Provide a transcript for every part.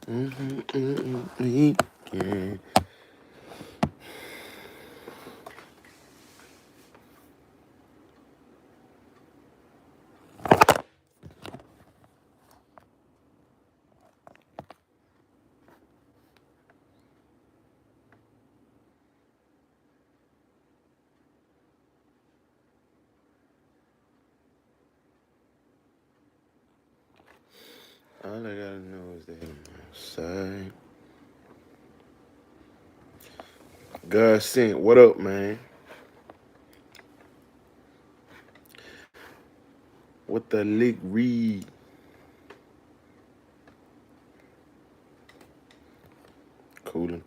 Yeah. All I gotta know is that I'm outside. God sent. What up, man? What the lick read? Cooling.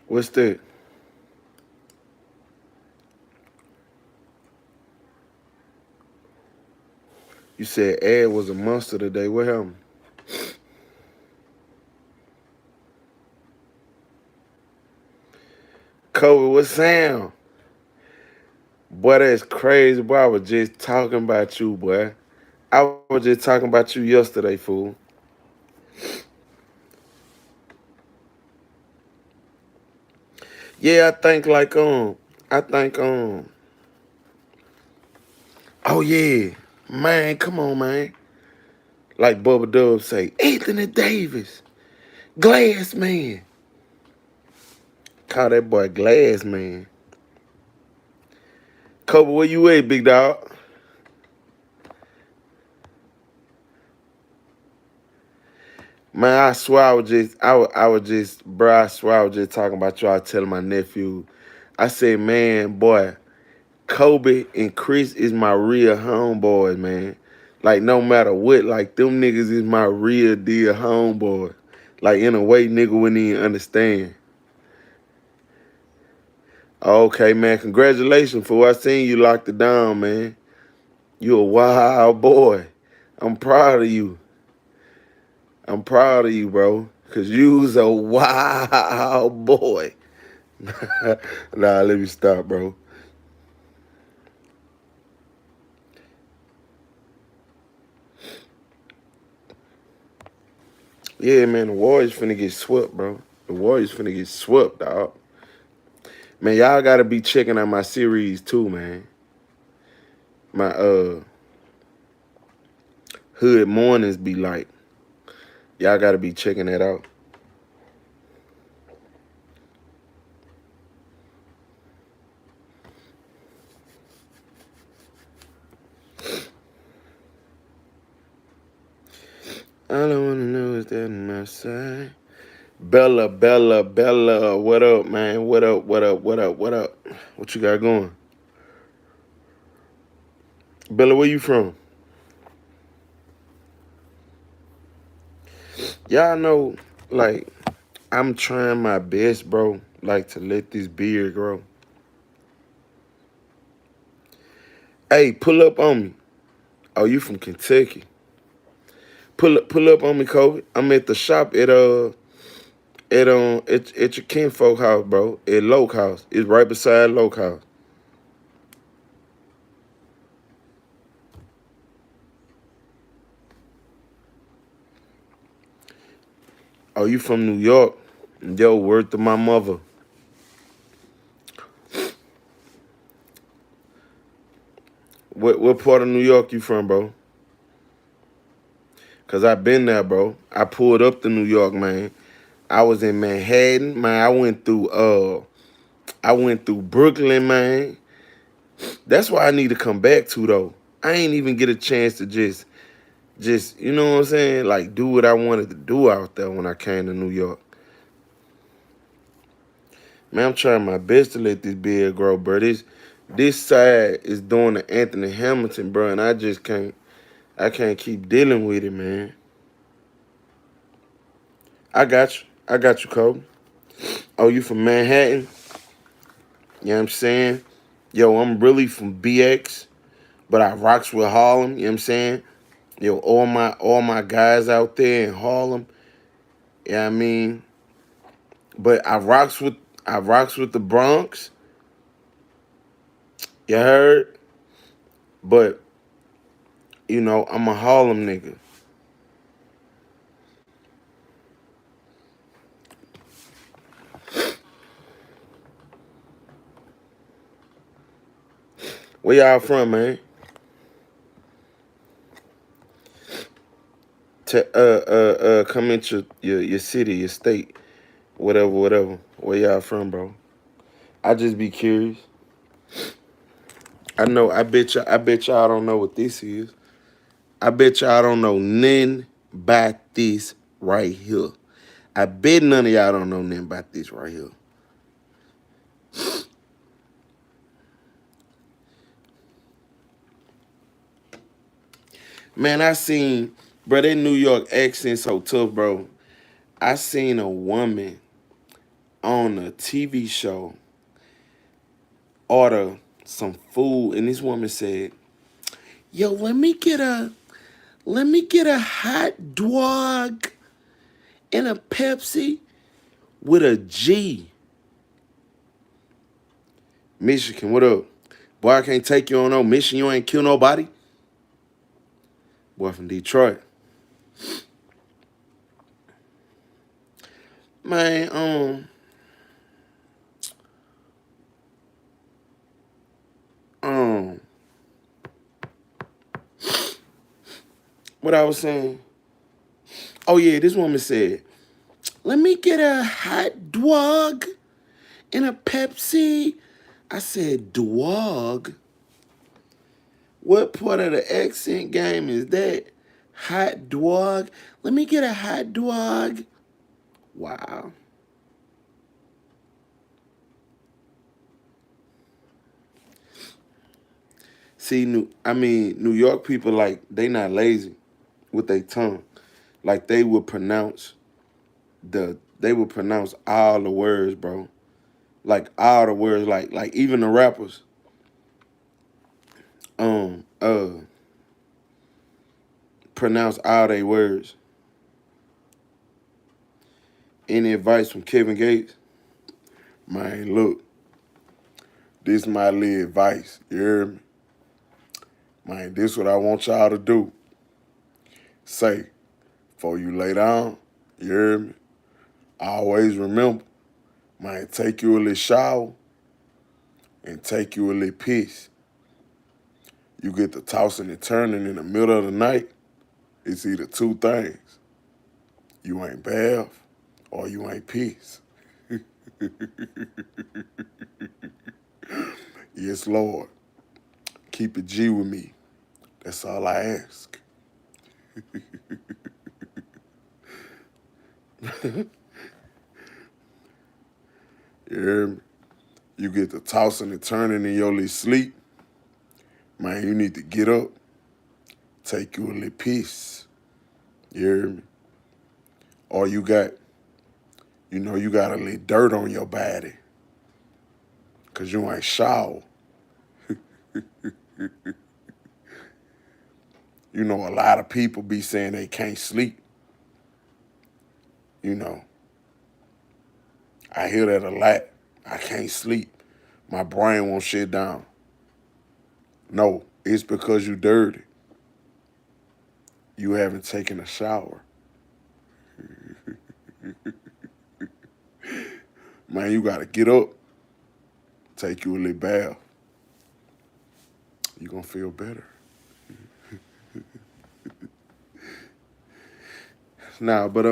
What's that? You said Ed was a monster today. What happened? Kobe, what sound? Boy, that's crazy. Boy, I was just talking about you, boy. I was just talking about you yesterday, fool. Yeah, I think oh yeah, man, come on, man. Like Bubba Dub say, Anthony Davis, Glass Man. Call that boy Glass Man. Kobe, where you at, big dog? Man, I swear I was just, bro, I swear I was just talking about you. I was telling my nephew, I said, man, boy, Kobe and Chris is my real homeboys, man. Like, no matter what, like, them niggas is my real deal homeboy. Like, in a way, nigga wouldn't even understand. Okay, man, congratulations for I seen you locked it down, man. You a wild boy. I'm proud of you. I'm proud of you, bro. Cause you's a wild boy. Nah, let me stop, bro. Yeah, man, the Warriors finna get swept, bro. The Warriors finna get swept, dog. Man, y'all gotta be checking out my series too, man. My Hood Mornings be like. Y'all gotta be checking that out. All I wanna know is that I'm outside. Bella, what up, man? What up? What you got going? Bella, where you from? Y'all know, like, I'm trying my best, bro, like, to let this beard grow. Hey, pull up on me. Oh, you from Kentucky. Pull up on me, Kobe. I'm at the shop at your kinfolk house, bro. At Loke House. It's right beside Loke House. Oh, you from New York? Yo, word to my mother. What part of New York you from, bro? Cause I been there, bro. I pulled up to New York, man. I was in Manhattan, man. I went through Brooklyn, man. That's why I need to come back to though. I ain't even get a chance to just you know what I'm saying? Like do what I wanted to do out there when I came to New York. Man, I'm trying my best to let this beard grow, bro. This side is doing the Anthony Hamilton, bro, and I can't keep dealing with it, man. I got you. I got you, Cole. Oh, you from Manhattan? You know what I'm saying? Yo, I'm really from BX, but I rocks with Harlem, you know what I'm saying? Yo, all my guys out there in Harlem, yeah, I mean, But I rocks with the Bronx. You heard? But I'm a Harlem nigga. Where y'all from, man? Come into your city, your state, whatever, whatever. Where y'all from, bro? I just be curious. I know. I bet y'all don't know what this is. I bet y'all don't know nothing about this right here. I bet none of y'all don't know nothing about this right here. Man, I seen, bro, that New York accent so tough, bro. I seen a woman on a TV show order some food, and this woman said, "Yo, let me get a hot dog and a Pepsi with a G." Michigan, what up? Boy, I can't take you on no mission. You ain't kill nobody. Boy from Detroit. Man, um, what I was saying. Oh yeah, this woman said, "Let me get a hot dog and a Pepsi." I said, "Dog? What part of the accent game is that? Hot dog? Let me get a hot dog." Wow. See, New York people, like, they not lazy with their tongue. Like, they would pronounce all the words, bro. Like all the words, like even the rappers, um, uh, pronounce all their words. Any advice from Kevin Gates? Man, look, this my little advice. You hear me? Man, this what I want y'all to do. Say, before you lay down, you hear me? Always remember, man, take you a little shower and take you a little piss. You get to tossing and turning in the middle of the night, it's either two things. You ain't bath or you ain't piss. Yes, Lord. Keep it G with me. That's all I ask. You hear me? You get to tossing and turning in your little sleep. Man, you need to get up, take you a little piss. You hear me? Or you got a little dirt on your body. Cause you ain't shower. A lot of people be saying they can't sleep. You know, I hear that a lot. I can't sleep. My brain won't shut down. No, it's because you dirty. You haven't taken a shower. Man, you gotta get up, take you a little bath. You gonna feel better. Nah, but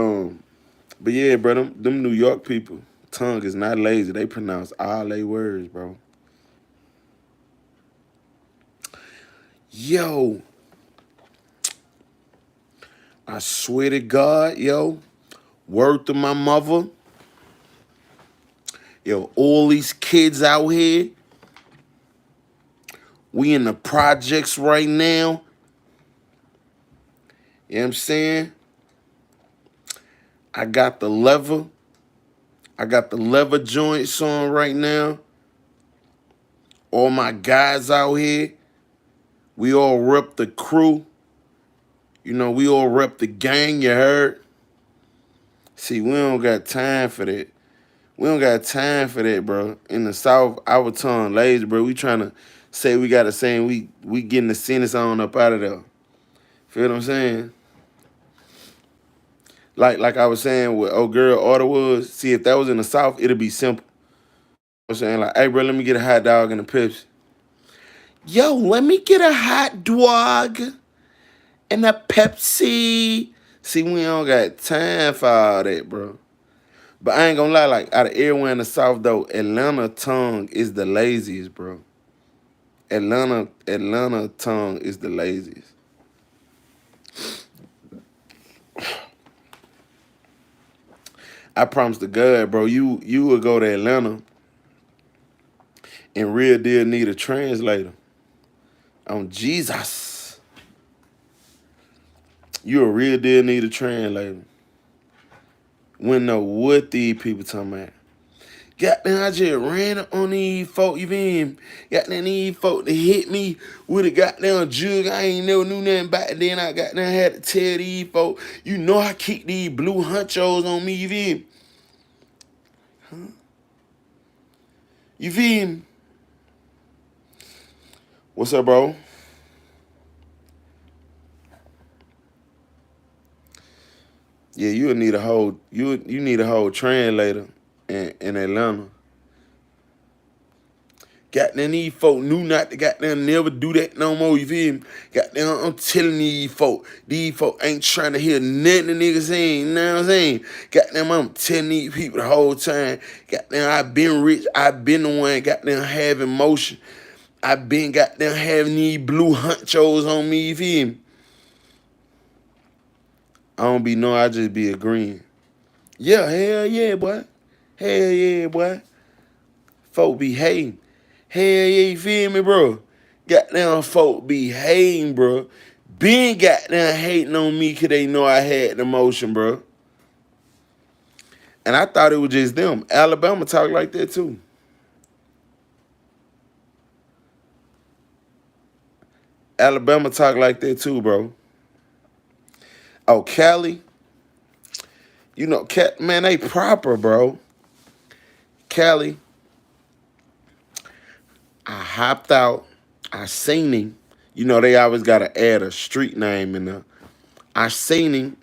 yeah, bro, them New York people, tongue is not lazy. They pronounce all they words, bro. Yo, I swear to God, yo, word to my mother, yo, all these kids out here, we in the projects right now. You know what I'm saying? I got the lever. I got the lever joints on right now. All my guys out here, we all rep the crew. We all rep the gang, you heard? See, we don't got time for that. We don't got time for that, bro. In the South, our tongue lazy, bro. We trying to say we got to say we getting the sentence on up out of there. Feel what I'm saying? Like I was saying with old girl order was, see if that was in the South, it'd be simple. I'm saying like, hey bro, let me get a hot dog and a Pepsi. Yo, let me get a hot dog and a Pepsi. See, we don't got time for all that, bro. But I ain't gonna lie, like out of everywhere in the South though, Atlanta tongue is the laziest, bro. Atlanta tongue is the laziest. I promise to God, bro, you would go to Atlanta and real deal need a translator. On Jesus. You a real deal need a translator. Wouldn't know what these people talking about. Goddamn, I just ran up on these folk, you feel me? Goddamn, these folk that hit me with a goddamn jug. I ain't never knew nothing about it. Then I goddamn had to tell these folk, you know I keep these blue hunchos on me, you feel me? Huh? You feel me? What's up, bro? Yeah, you need a whole you need a whole translator in Atlanta. Goddamn, these folk knew not to goddamn never do that no more, you feel me? Goddamn, I'm telling these folk ain't trying to hear nothing the niggas saying, you know what I'm saying? Goddamn, I'm telling these people the whole time. Goddamn, I been rich, I been the one goddamn having motion. I been goddamn having these blue hunchos on me, you feel me? I don't be knowing, I just be agreeing. Yeah, hell yeah, boy. Hell yeah, boy. Folk be hating. Hell yeah, you feel me, bro? Goddamn folk be hating, bro. Been goddamn hating on me because they know I had the motion, bro. And I thought it was just them. Alabama talk like that too. Alabama talk like that too, bro. Oh, Cali. You know, man, they proper, bro. Cali. I hopped out. I seen him. You know, they always got to add a street name in there. I seen him.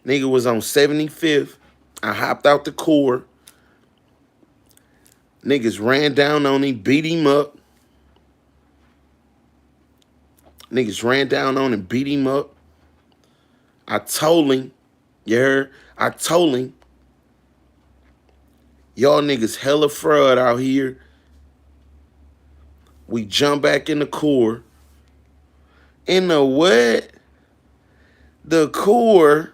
Nigga was on 75th. I hopped out the core. Niggas ran down on him, beat him up. Niggas ran down on him, beat him up. I told him, you heard? I told him, y'all niggas hella fraud out here. We jump back in the core. In the what? The core.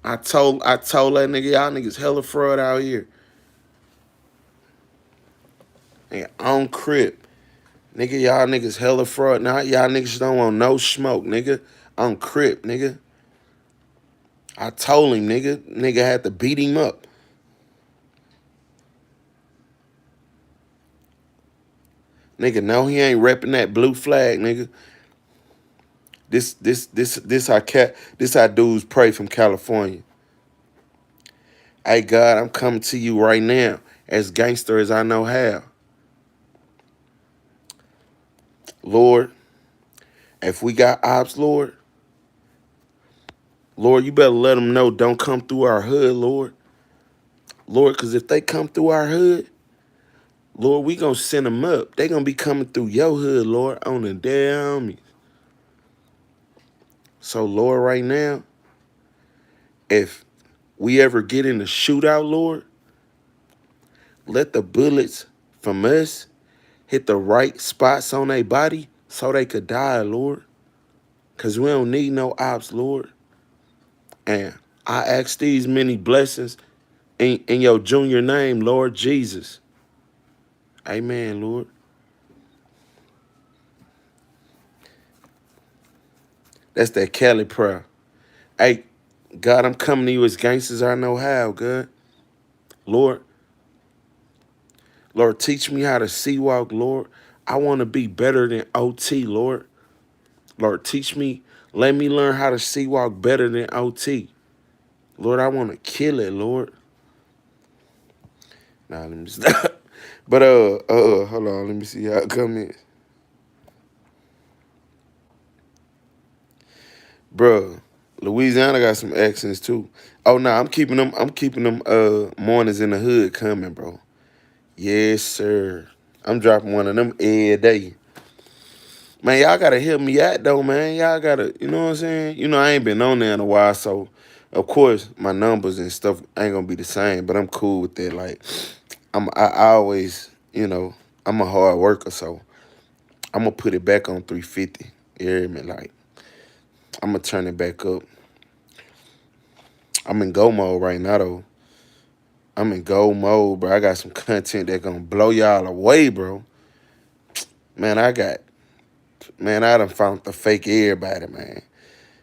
I told that nigga, y'all niggas hella fraud out here. And on Crip. Nigga, y'all niggas hella fraud. Now y'all niggas don't want no smoke, nigga. On Crip, nigga. I told him, nigga. Nigga had to beat him up. Nigga, no, he ain't repping that blue flag, nigga. This how dudes pray from California. Hey God, I'm coming to you right now, as gangster as I know how. Lord, if we got ops, Lord, you better let them know don't come through our hood, Lord. Lord, because if they come through our hood, Lord, we gonna send them up. They gonna be coming through your hood, Lord, on the damn. So, Lord, right now, if we ever get in a shootout, Lord, let the bullets from us hit the right spots on their body so they could die, Lord. Because we don't need no ops, Lord. And I ask these many blessings in your junior name, Lord Jesus. Amen, Lord. That's that Cali prayer. Hey, God, I'm coming to you as gangsters I know how, God. Lord, teach me how to sea walk, Lord. I want to be better than OT, Lord. Lord, teach me, let me learn how to sea walk better than OT. Lord, I want to kill it, Lord. Nah, let me stop. But hold on, let me see how it come in. Bruh, Louisiana got some accents too. Oh no, I'm keeping them mornings in the hood coming, bro. Yes, sir. I'm dropping one of them every day. Man, y'all gotta help me out though, man. Y'all gotta, you know what I'm saying? You know, I ain't been on there in a while, so of course my numbers and stuff ain't gonna be the same, but I'm cool with that. Like I always, I'm a hard worker, so I'm gonna put it back on 350. You hear me? Like, I'm gonna turn it back up. I'm in go mode right now though. I'm in go mode, bro. I got some content that gonna blow y'all away, bro. Man, I done found the fake everybody, man.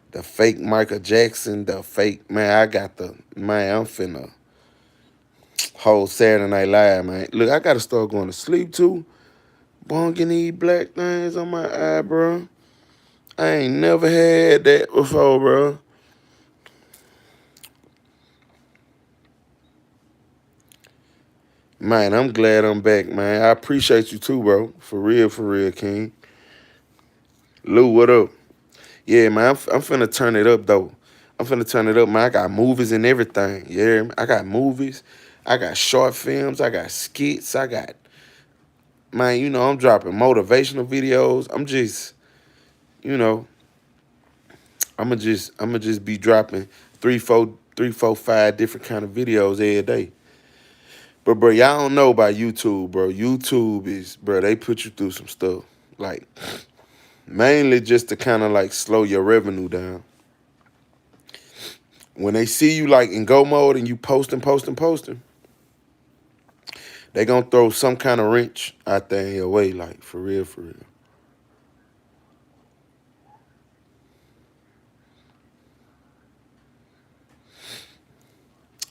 The fake Michael Jackson, the fake, man, I'm finna whole Saturday Night Live, man. Look, I gotta start going to sleep too. Bonking these black things on my eye, bro. I ain't never had that before, bro. Man, I'm glad I'm back, man. I appreciate you too, bro. For real, King. Lou, what up? Yeah, man, I'm finna turn it up, though. I'm finna turn it up, man. I got movies and everything. Yeah, I got movies. I got short films. I got skits. Man, I'm dropping motivational videos. You know, I'ma just be dropping three, four, five different kind of videos every day. But bro, y'all don't know about YouTube, bro. YouTube is, bro, they put you through some stuff. Like, mainly just to kind of like slow your revenue down. When they see you like in go mode and you posting, they gonna throw some kind of wrench out there in your way, like for real, for real.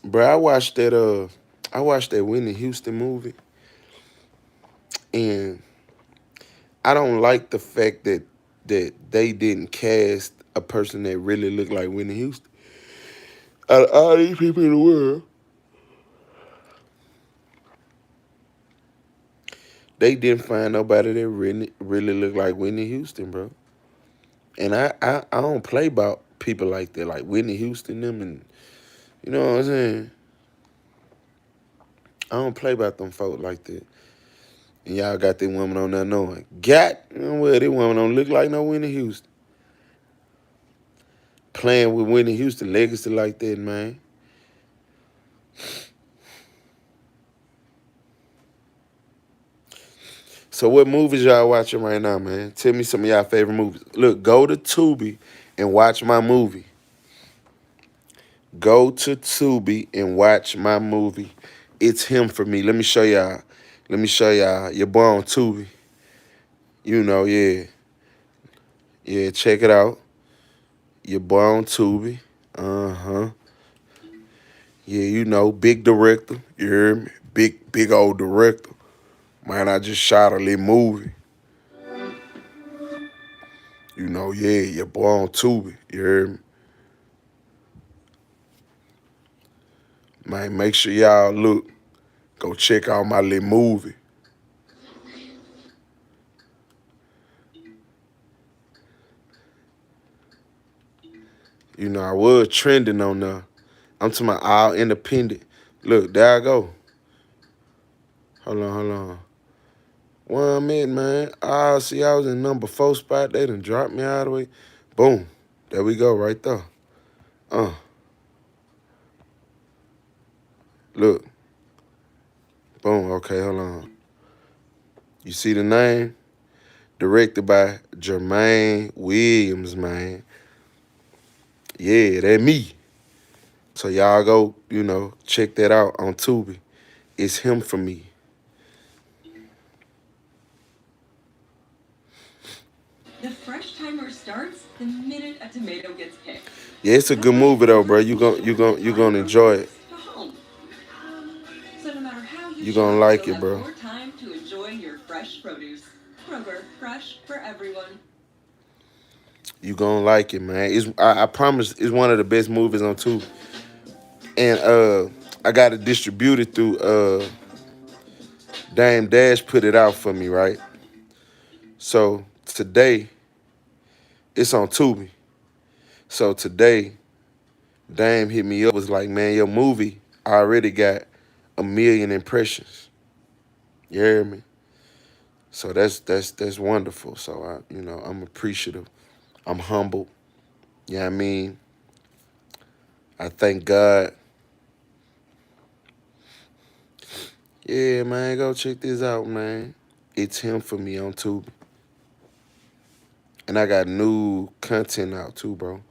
Bro, I watched that Whitney Houston movie, and I don't like the fact that they didn't cast a person that really looked like Whitney Houston. Out of all these people in the world, they didn't find nobody that really looked like Whitney Houston, bro. And I don't play about people like that, like Whitney Houston, them, and you know what I'm saying? I don't play about them folk like that. And y'all got them women on there knowing. Well, them women don't look like no Whitney Houston. Playing with Whitney Houston legacy like that, man. So what movies y'all watching right now, man? Tell me some of y'all favorite movies. Look, go to Tubi and watch my movie. Go to Tubi and watch my movie. It's him for me. Let me show y'all. Let me show y'all. Your boy on Tubi. Yeah. Yeah, check it out. Your boy on Tubi. Uh-huh. Yeah, big director. You hear me? Big old director. Man, I just shot a little movie. Yeah, your boy on Tubi. You hear me? Man, make sure y'all look. Go check out my little movie. I was trending on there. I'm to my all independent. Look, there I go. Hold on. One minute, man. See, I was in number 4 spot. They done dropped me all the way. Boom. There we go, right there. Uh, Look. Boom. Okay, hold on. You see the name? Directed by Jermaine Williams, man. Yeah, that me. So y'all go, check that out on Tubi. It's him for me. The fresh timer starts the minute a tomato gets picked. Yeah, it's a good movie though, bro. You gonna enjoy it. To home. So no matter how you You gonna shop, like you'll it, have bro. more time to enjoy your fresh produce. Kroger, fresh for everyone. You gonna like it, man. I promise it's one of the best movies on Tubi. And I got it distributed through Dame Dash put it out for me, right? So today it's on Tubi. So today Dame hit me up, was like, man, your movie already got 1 million impressions. You hear me? So that's wonderful. So I'm appreciative. I'm humble. You know what I mean? I thank God. Yeah, man, go check this out, man. It's him for me on Tubi. And I got new content out too, bro.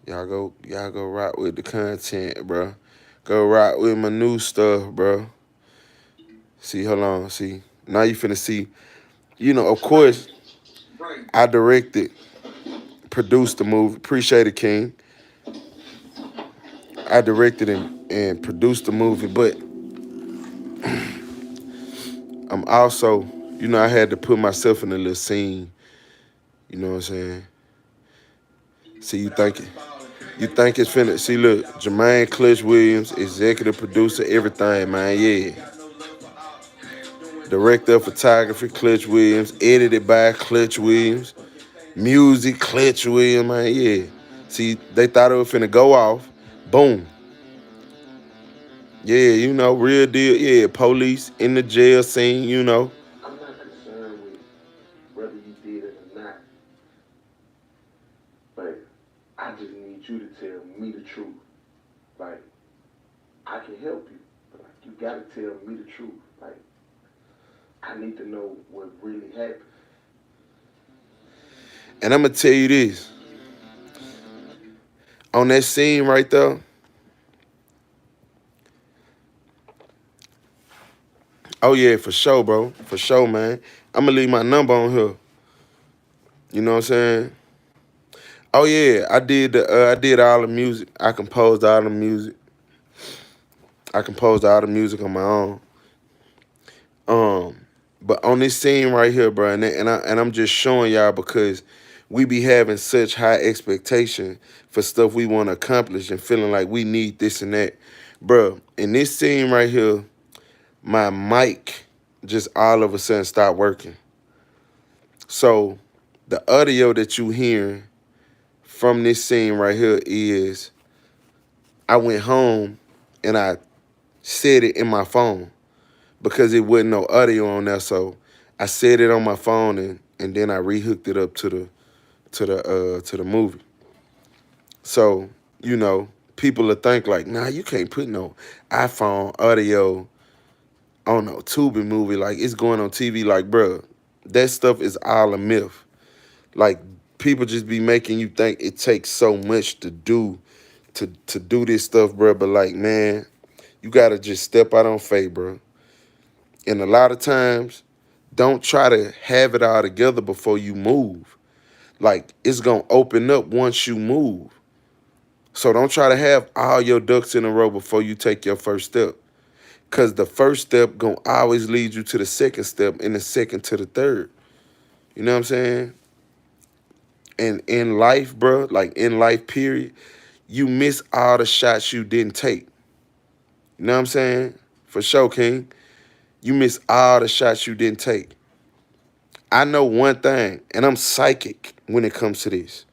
Y'all go rock with the content, bro. Go rock with my new stuff, bro. See, hold on, see. Now you finna see. Of course, I directed, produced the movie. Appreciate it, King. I directed and produced the movie, but I'm also, I had to put myself in a little scene. You know what I'm saying? See, you think it's finna. See, look, Jermaine Clutch Williams, executive producer, everything, man. Yeah. Director of photography, Clutch Williams. Edited by Clutch Williams. Music, Clutch Williams, man. Yeah. See, they thought it was finna go off. Boom. Yeah, real deal. Yeah, police in the jail scene. I'm not concerned with whether you did it or not, but I just need you to tell me the truth. Like, I can help you, but like, you gotta tell me the truth. Like, I need to know what really happened. And I'm gonna tell you this. On that scene right there, oh yeah, for sure, bro. For sure, man. I'm gonna leave my number on here. You know what I'm saying? Oh yeah, I did all the music. I composed all the music. I composed all the music on my own. Um, but on this scene right here, bro, and I'm just showing y'all because we be having such high expectation for stuff we want to accomplish and feeling like we need this and that, bro. In this scene right here, my mic just all of a sudden stopped working. So the audio that you hearing from this scene right here is I went home and I said it in my phone because it wasn't no audio on there. So I said it on my phone and then I rehooked it up to the movie. So, people will think like, nah, you can't put no iPhone audio on no Tubi movie. Like, it's going on TV. Like, bruh, that stuff is all a myth. Like, people just be making you think it takes so much to do this stuff, bruh. But like, man, you gotta just step out on faith, bruh. And a lot of times, don't try to have it all together before you move. Like, it's gonna open up once you move. So don't try to have all your ducks in a row before you take your first step. Cause the first step gonna always lead you to the second step and the second to the third. You know what I'm saying? And in life, bro, like in life, period, you miss all the shots you didn't take. You know what I'm saying? For sure, King. You miss all the shots you didn't take. I know one thing, and I'm psychic when it comes to this.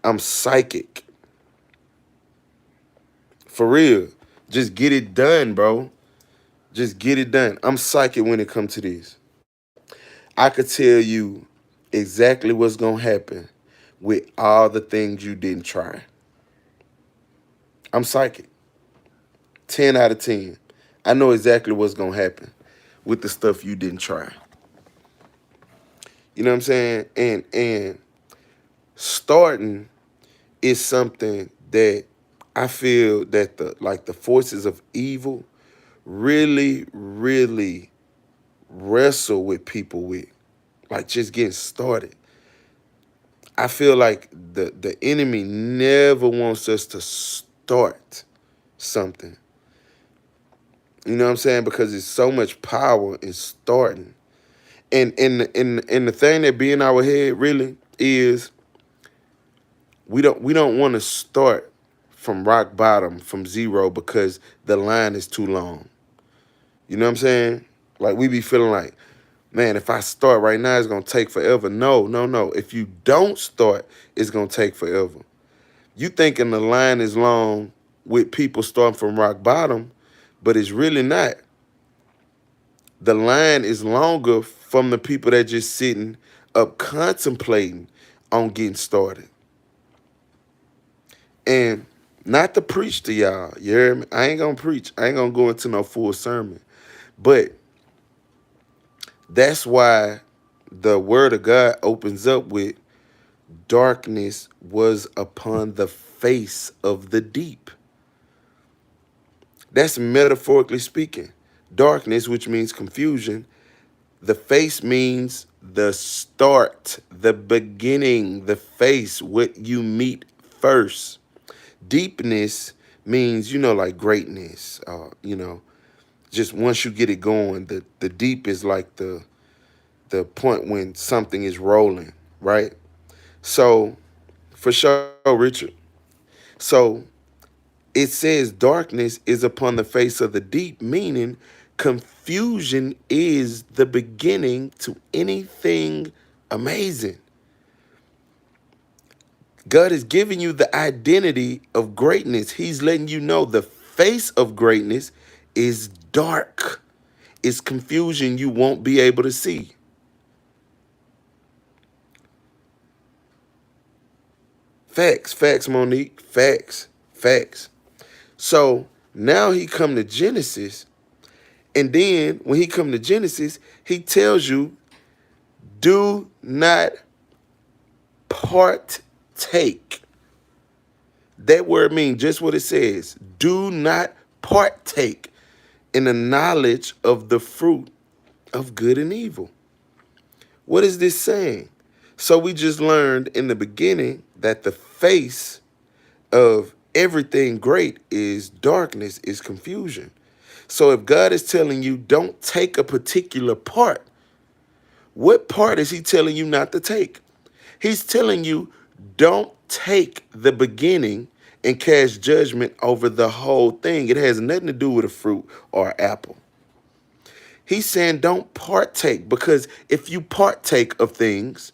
I'm psychic. For real. Just get it done, bro. Just get it done. I'm psychic when it comes to this. I could tell you exactly what's going to happen with all the things you didn't try. I'm psychic. 10 out of 10. I know exactly what's going to happen with the stuff you didn't try. You know what I'm saying? And starting is something that I feel that the forces of evil really, really wrestle with people with. Like just getting started. I feel like the enemy never wants us to start something. You know what I'm saying? Because there's so much power in starting. And the thing that be in our head really is we don't want to start from rock bottom, from zero, because the line is too long. You know what I'm saying? Like we be feeling like, man, if I start right now, it's gonna take forever. No, no, no. If you don't start, it's gonna take forever. You thinking the line is long with people starting from rock bottom, but it's really not. The line is longer from the people that just sitting up contemplating on getting started. And not to preach to y'all, you hear me? I ain't gonna preach. I ain't gonna go into no full sermon. But that's why the word of God opens up with darkness was upon the face of the deep. That's metaphorically speaking. Darkness, which means confusion. The face means the start, the beginning, the face, what you meet first. Deepness means, like greatness, just once you get it going, the deep is like the point when something is rolling, right? So, for sure, Richard. So, it says darkness is upon the face of the deep, meaning confusion is the beginning to anything amazing. God is giving you the identity of greatness. He's letting you know the face of greatness is dark. It's confusion you won't be able to see. Facts, Monique. Facts. So now he come to Genesis, and then when he come to Genesis, he tells you, do not partake. That word means just what it says. Do not partake in the knowledge of the fruit of good and evil. What is this saying? So we just learned in the beginning that the face of everything great is darkness, is confusion. So if God is telling you don't take a particular part, what part is he telling you not to take? He's telling you don't take the beginning and cast judgment over the whole thing. It has nothing to do with a fruit or an apple. He's saying don't partake, because if you partake of things,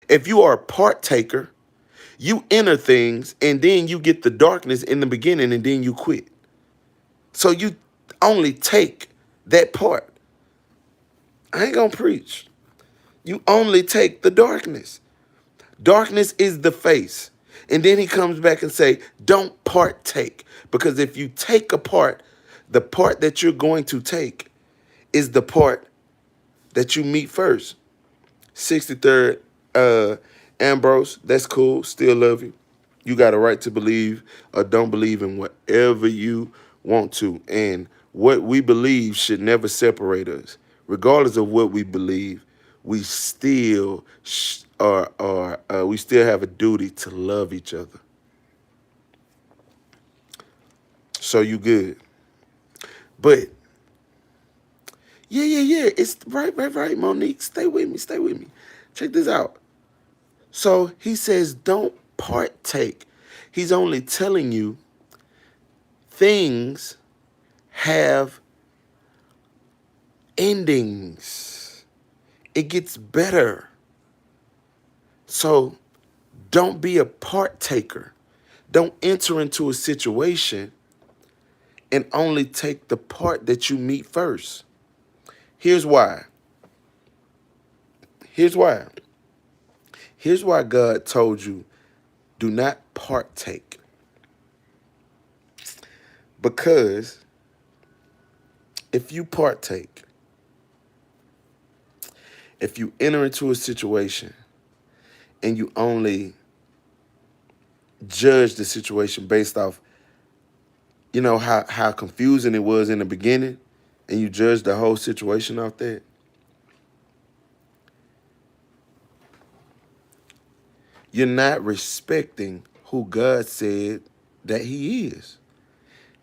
if you are a partaker, you enter things and then you get the darkness in the beginning and then you quit. So you only take that part. I ain't gonna preach. You only take the darkness. Darkness is the face. And then he comes back and say, don't partake. Because if you take a part, the part that you're going to take is the part that you meet first. 63rd, Ambrose, that's cool. Still love you. You got a right to believe or don't believe in whatever you want to. And what we believe should never separate us. Regardless of what we believe, we still we still have a duty to love each other. So you good. But yeah. It's right, Monique. Stay with me. Check this out. So he says, don't partake. He's only telling you things have endings. It gets better. So don't be a partaker. Don't enter into a situation and only take the part that you meet first. Here's why. Here's why. Here's why God told you, do not partake. Because if you partake, if you enter into a situation and you only judge the situation based off, how confusing it was in the beginning, and you judge the whole situation off that, you're not respecting who God said that he is.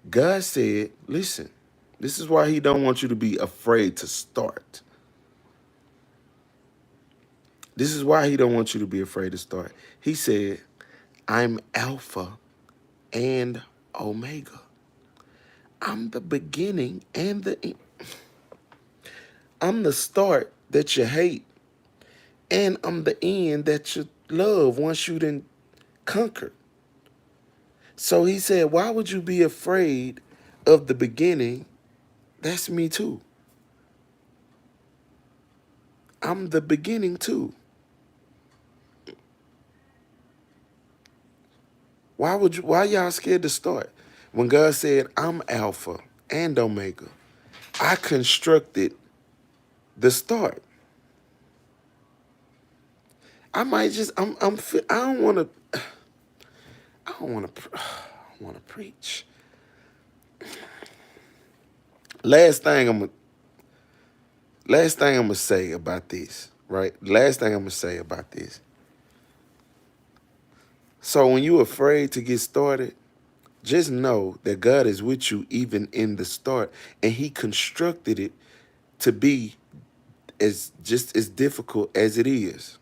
God said, listen, this is why he don't want you to be afraid to start. This is why he don't want you to be afraid to start. He said, I'm Alpha and Omega. I'm the beginning and the end. I'm the start that you hate, and I'm the end that you love once you done conquered. So he said, why would you be afraid of the beginning? That's me too. I'm the beginning too. Why y'all scared to start? When God said, I'm Alpha and Omega, I constructed the start. I might just I don't want to I don't want to I want to preach. Last thing I'm gonna last thing I'm gonna say about this, right? Last thing I'm gonna say about this. So when you're afraid to get started, just know that God is with you even in the start, and He constructed it to be as just as difficult as it is.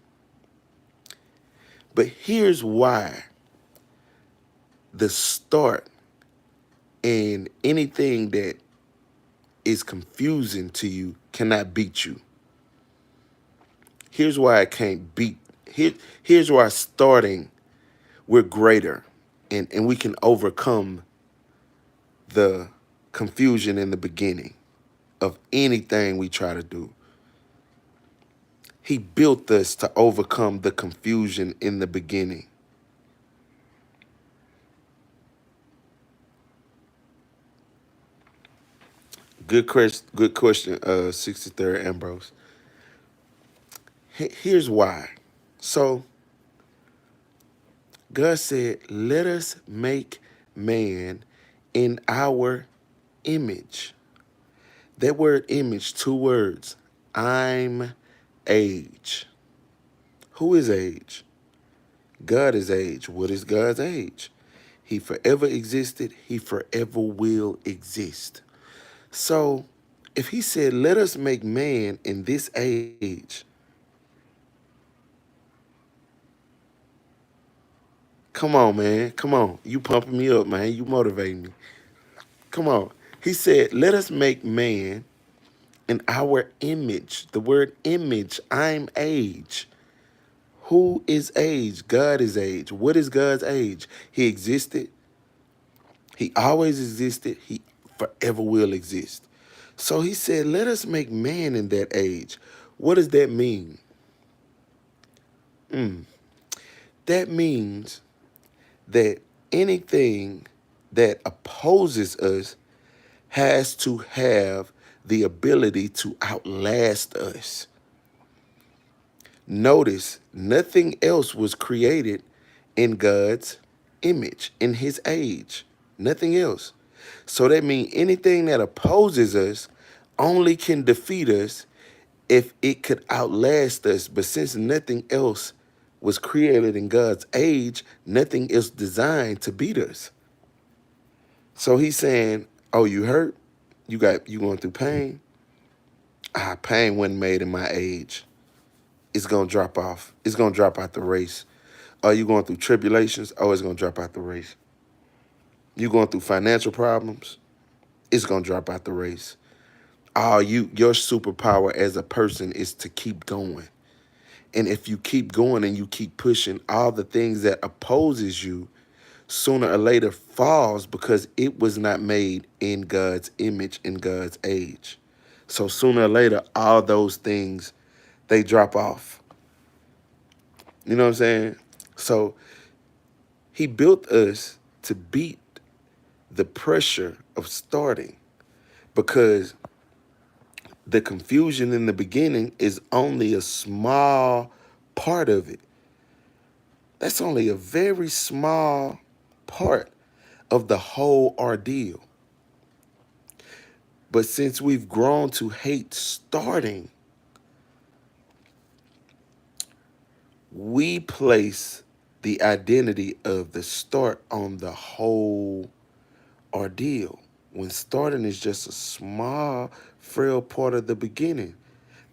But here's why the start and anything that is confusing to you cannot beat you. Here's why I can't beat. Here's why starting, we're greater, and we can overcome the confusion in the beginning of anything we try to do. He built us to overcome the confusion in the beginning. Good question, 63rd Ambrose. Here's why. So God said, let us make man in our image. That word image, two words. I'm age. Who is age? God is age. What is God's age? He forever existed. He forever will exist. So if he said, let us make man in this age, come on, man. Come on. You pumping me up, man. You motivating me. Come on. He said, let us make man in our image. The word image, I'm age. Who is age? God is age. What is God's age? He existed. He always existed. He forever will exist. So he said, let us make man in that age. What does that mean? That means that anything that opposes us has to have the ability to outlast us. Notice, nothing else was created in God's image, in his age. Nothing else. So that means anything that opposes us only can defeat us if it could outlast us. But since nothing else was created in God's age, nothing is designed to beat us. So he's saying, oh, you hurt? You going through pain? Pain wasn't made in my age. It's gonna drop off. It's gonna drop out the race. Are you going through tribulations? Oh, it's gonna drop out the race. You going through financial problems? It's gonna drop out the race. Your superpower as a person is to keep going. And if you keep going and you keep pushing, all the things that opposes you sooner or later falls because it was not made in God's image, in God's age. So sooner or later, all those things, they drop off. You know what I'm saying? So he built us to beat the pressure of starting, because the confusion in the beginning is only a small part of it. That's only a very small part of the whole ordeal. But since we've grown to hate starting, we place the identity of the start on the whole ordeal, when starting is just a small, frail part of the beginning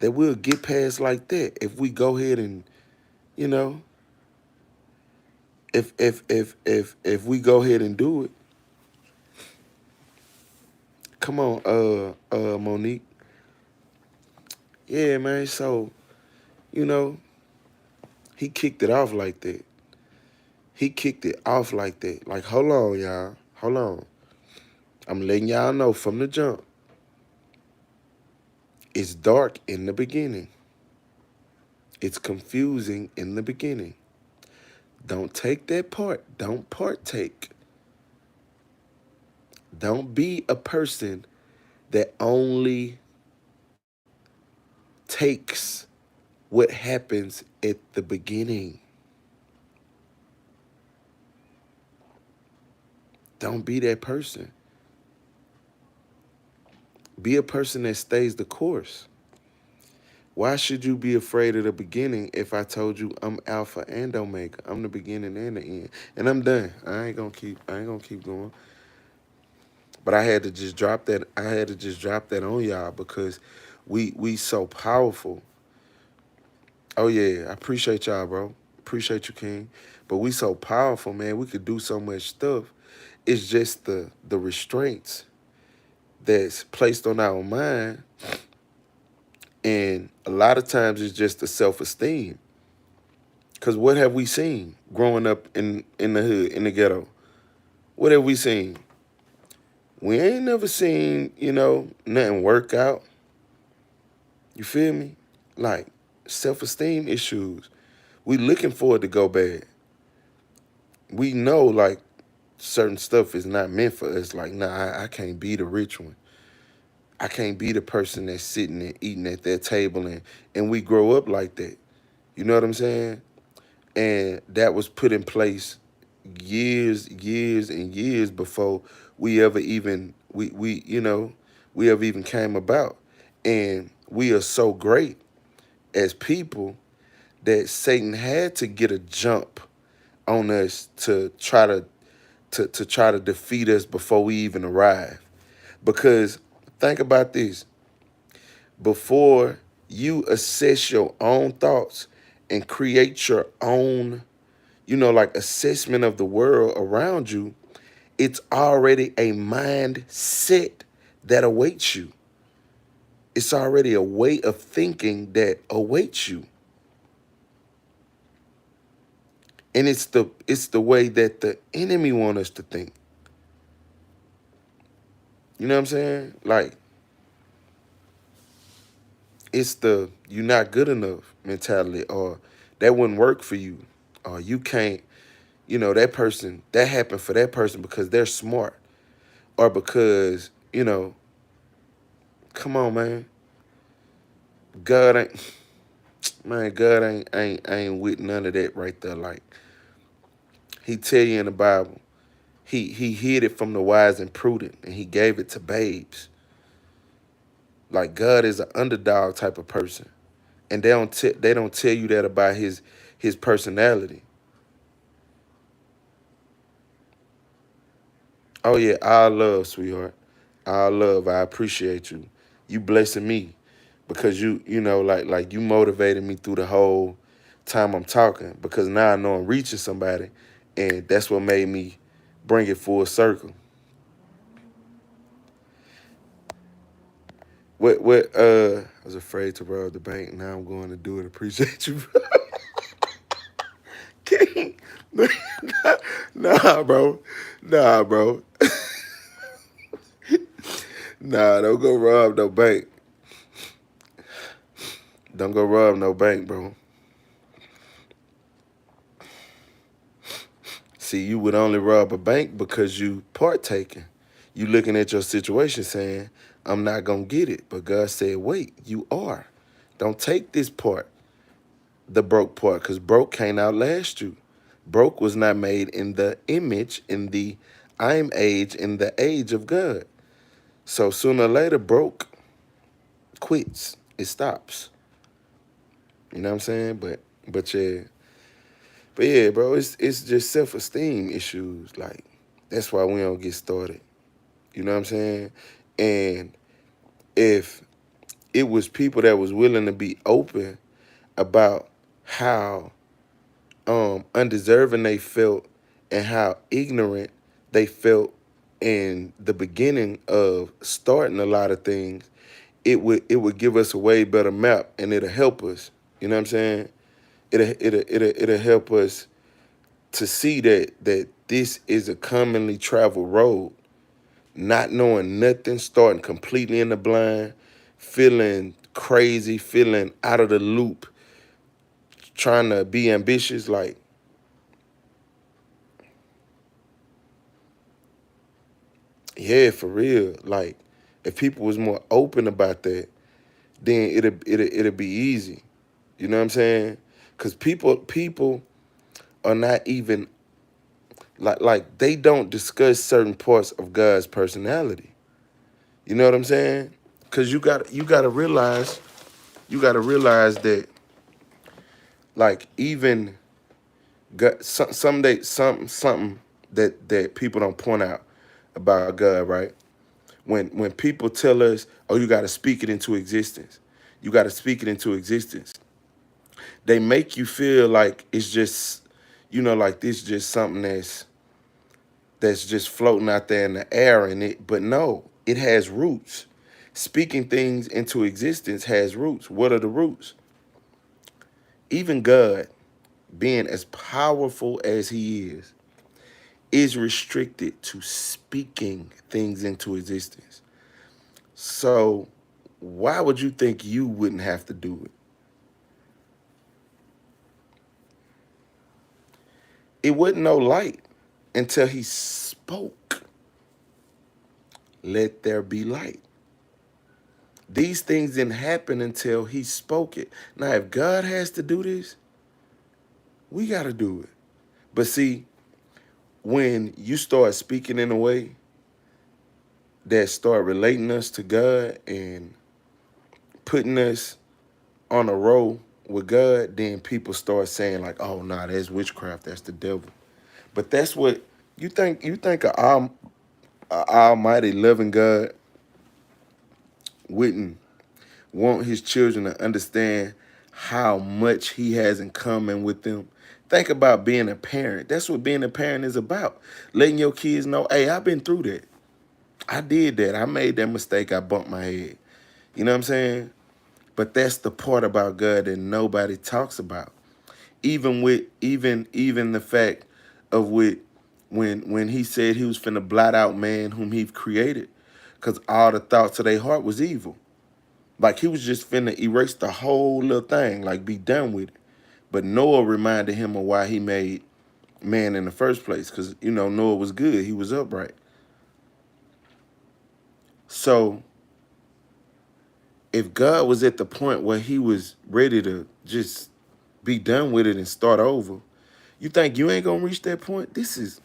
that we'll get past like that if we go ahead and, you know, if we go ahead and do it. Come on, Monique. Yeah, man. So, you know, he kicked it off like that. He kicked it off like that. Like, hold on, y'all. Hold on. I'm letting y'all know from the jump. It's dark in the beginning. It's confusing in the beginning. Don't take that part. Don't partake. Don't be a person that only takes what happens at the beginning. Don't be that person. Be a person that stays the course. Why should you be afraid of the beginning if I told you I'm Alpha and Omega? I'm the beginning and the end. And I'm done. I ain't gonna keep going. But I had to just drop that. I had to just drop that on y'all because we so powerful. Oh yeah, I appreciate y'all, bro. Appreciate you, King. But we so powerful, man. We could do so much stuff. It's just the restraints that's placed on our mind, and a lot of times it's just the self-esteem. Cause what have we seen growing up in the hood, in the ghetto? What have we seen? We ain't never seen, nothing work out. You feel me? Like self-esteem issues. We looking for it to go bad. We know like certain stuff is not meant for us. Like, nah, I can't be the rich one. I can't be the person that's sitting and eating at that table, and we grow up like that. You know what I'm saying? And that was put in place years and years before we ever even we ever even came about. And we are so great as people that Satan had to get a jump on us to try to try to defeat us before we even arrive. Because think about this. Before you assess your own thoughts and create your own, like assessment of the world around you, it's already a mindset that awaits you. It's already a way of thinking that awaits you. And it's the way that the enemy want us to think. You know what I'm saying? Like, it's the you're not good enough mentality, or that wouldn't work for you, or you can't, that happened for that person because they're smart, or because, come on, man. God ain't, man, God ain't with none of that right there. Like, he tell you in the Bible, he hid it from the wise and prudent, and he gave it to babes. Like, God is an underdog type of person, and they don't tell you that about his personality. Oh yeah, I love, sweetheart. I love. I appreciate you. You blessing me because like you motivated me through the whole time I'm talking, because now I know I'm reaching somebody, and that's what made me bring it full circle. I was afraid to rob the bank. Now I'm going to do it. Appreciate you, bro. King. Nah, bro. Nah, bro. Nah, don't go rob no bank. Don't go rob no bank, bro. See, you would only rob a bank because you partaking. You looking at your situation saying, I'm not going to get it. But God said, wait, you are. Don't take this part, the broke part, because broke can't outlast you. Broke was not made in the image, in the I'm age, in the age of God. So sooner or later, broke quits. It stops. You know what I'm saying? But yeah. But yeah, bro, it's just self-esteem issues. Like, that's why we don't get started. You know what I'm saying? And if it was people that was willing to be open about how undeserving they felt and how ignorant they felt in the beginning of starting a lot of things, it would give us a way better map, and it'll help us. You know what I'm saying? It'll help us to see that this is a commonly traveled road, not knowing nothing, starting completely in the blind, feeling crazy, feeling out of the loop, trying to be ambitious. Like, yeah, for real. Like, if people was more open about that, then it'll be easy. You know what I'm saying? Because people are not even like they don't discuss certain parts of God's personality. You know what I'm saying? Because you gotta realize that, like, even God, something that people don't point out about God, right? When people tell us, oh, you got to speak it into existence, you got to speak it into existence, they make you feel like it's just, like this just something that's just floating out there in the air, and it, but no, it has roots. Speaking things into existence has roots. What are the roots? Even God, being as powerful as he is restricted to speaking things into existence. So why would you think you wouldn't have to do it? It wasn't no light until he spoke, let there be light. These things didn't happen until he spoke it. Now, if God has to do this, we got to do it. But see, when you start speaking in a way that start relating us to God and putting us on a roll with God, then people start saying like, "Oh, nah, that's witchcraft. That's the devil." But that's what you think. You think a almighty loving God wouldn't want his children to understand how much he has in common with them. Think about being a parent. That's what being a parent is about. Letting your kids know, hey, I've been through that. I did that. I made that mistake. I bumped my head. You know what I'm saying? But that's the part about God that nobody talks about. Even the fact of when he said he was finna blot out man whom he created, because all the thoughts of their heart was evil. Like, he was just finna erase the whole little thing, like, be done with it. But Noah reminded him of why he made man in the first place, because, Noah was good. He was upright. So if God was at the point where he was ready to just be done with it and start over, you think you ain't gonna reach that point? This is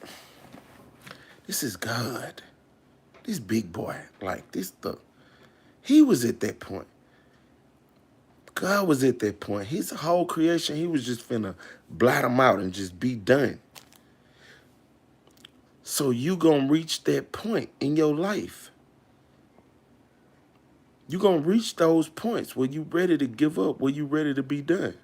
God. This big boy. Like, he was at that point. God was at that point. His whole creation, he was just finna blot him out and just be done. So you gonna reach that point in your life. You gonna reach those points where you ready to give up, where you ready to be done.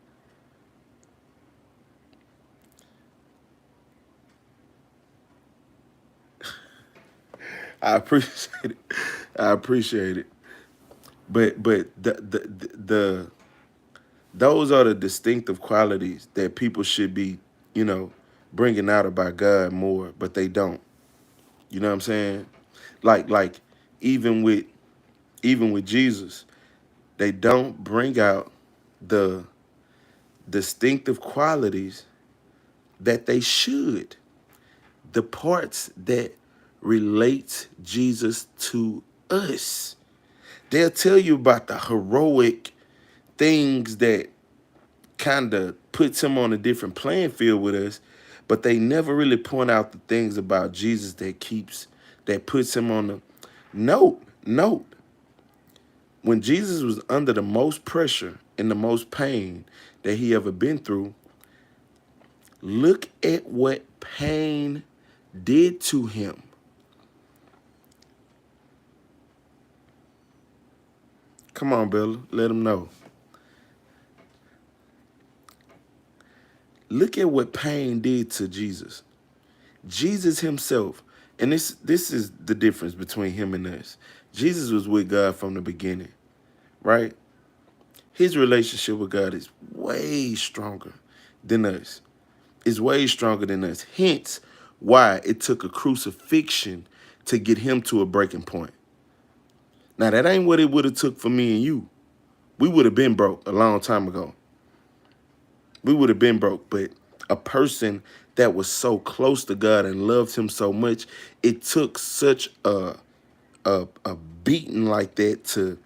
I appreciate it. I appreciate it. But the those are the distinctive qualities that people should be, bringing out about God more, but they don't. You know what I'm saying? Like even with even with Jesus, they don't bring out the distinctive qualities that they should. The parts that relate Jesus to us. They'll tell you about the heroic things that kind of puts him on a different playing field with us, but they never really point out the things about Jesus that puts him on the note. When Jesus was under the most pressure and the most pain that he ever been through, look at what pain did to him. Come on, Bella, let him know. Look at what pain did to Jesus. Jesus himself, and this is the difference between him and us. Jesus was with God from the beginning. right? His relationship with God is way stronger than us. It's way stronger than us. Hence, why it took a crucifixion to get him to a breaking point. Now, that ain't what it would have took for me and you. We would have been broke a long time ago. We would have been broke, but a person that was so close to God and loved him so much, it took such a beating like that to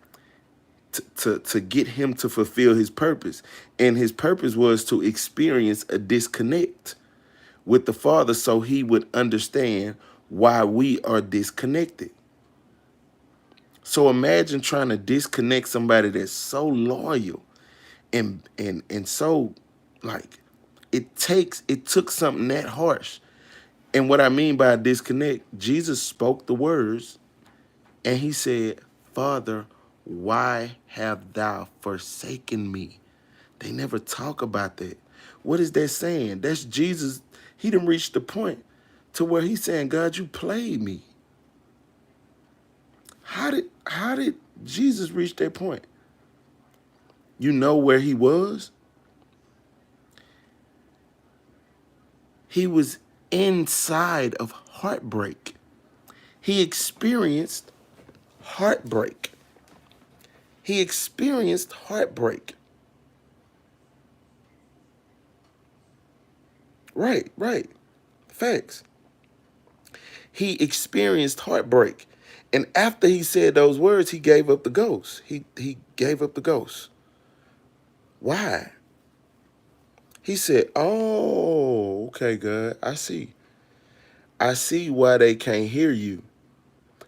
get him to fulfill his purpose. And his purpose was to experience a disconnect with the Father so he would understand why we are disconnected. So imagine trying to disconnect somebody that's so loyal and so like it took something that harsh. And what I mean by disconnect, Jesus spoke the words and he said, Father, why have thou forsaken me? They never talk about that. What is that saying? That's Jesus. He done reached the point to where he's saying, God, you played me. How did Jesus reach that point? You know where he was? He was inside of heartbreak. He experienced heartbreak. He experienced heartbreak. Right, right. Facts. He experienced heartbreak. And after he said those words, he gave up the ghost. He gave up the ghost. Why? He said, oh, okay, God, I see. I see why they can't hear you,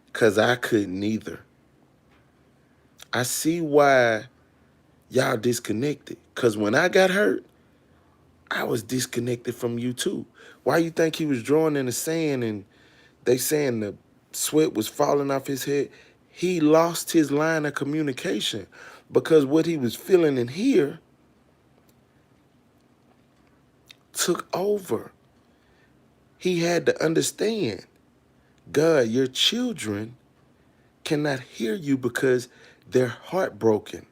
because I couldn't either. I see why y'all disconnected, because when I got hurt, I was disconnected from you too. Why you think he was drawing in the sand and they saying the sweat was falling off his head? He lost his line of communication because what he was feeling in here took over. He had to understand, God, your children cannot hear you because they're heartbroken.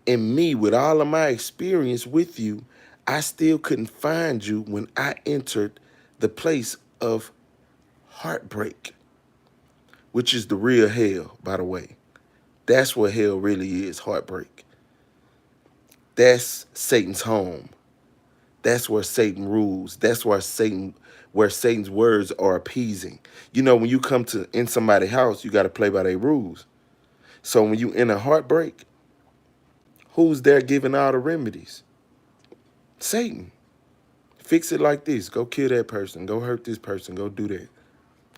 And me, with all of my experience with you, I still couldn't find you when I entered the place of heartbreak, which is the real hell, by the way. That's what hell really is, heartbreak. That's Satan's home. That's where Satan rules. That's where Satan's words are appeasing. You know, when you come to in somebody's house, you got to play by their rules. So when you in a heartbreak, who's there giving all the remedies? Satan. Fix it like this. Go kill that person. Go hurt this person. Go do that.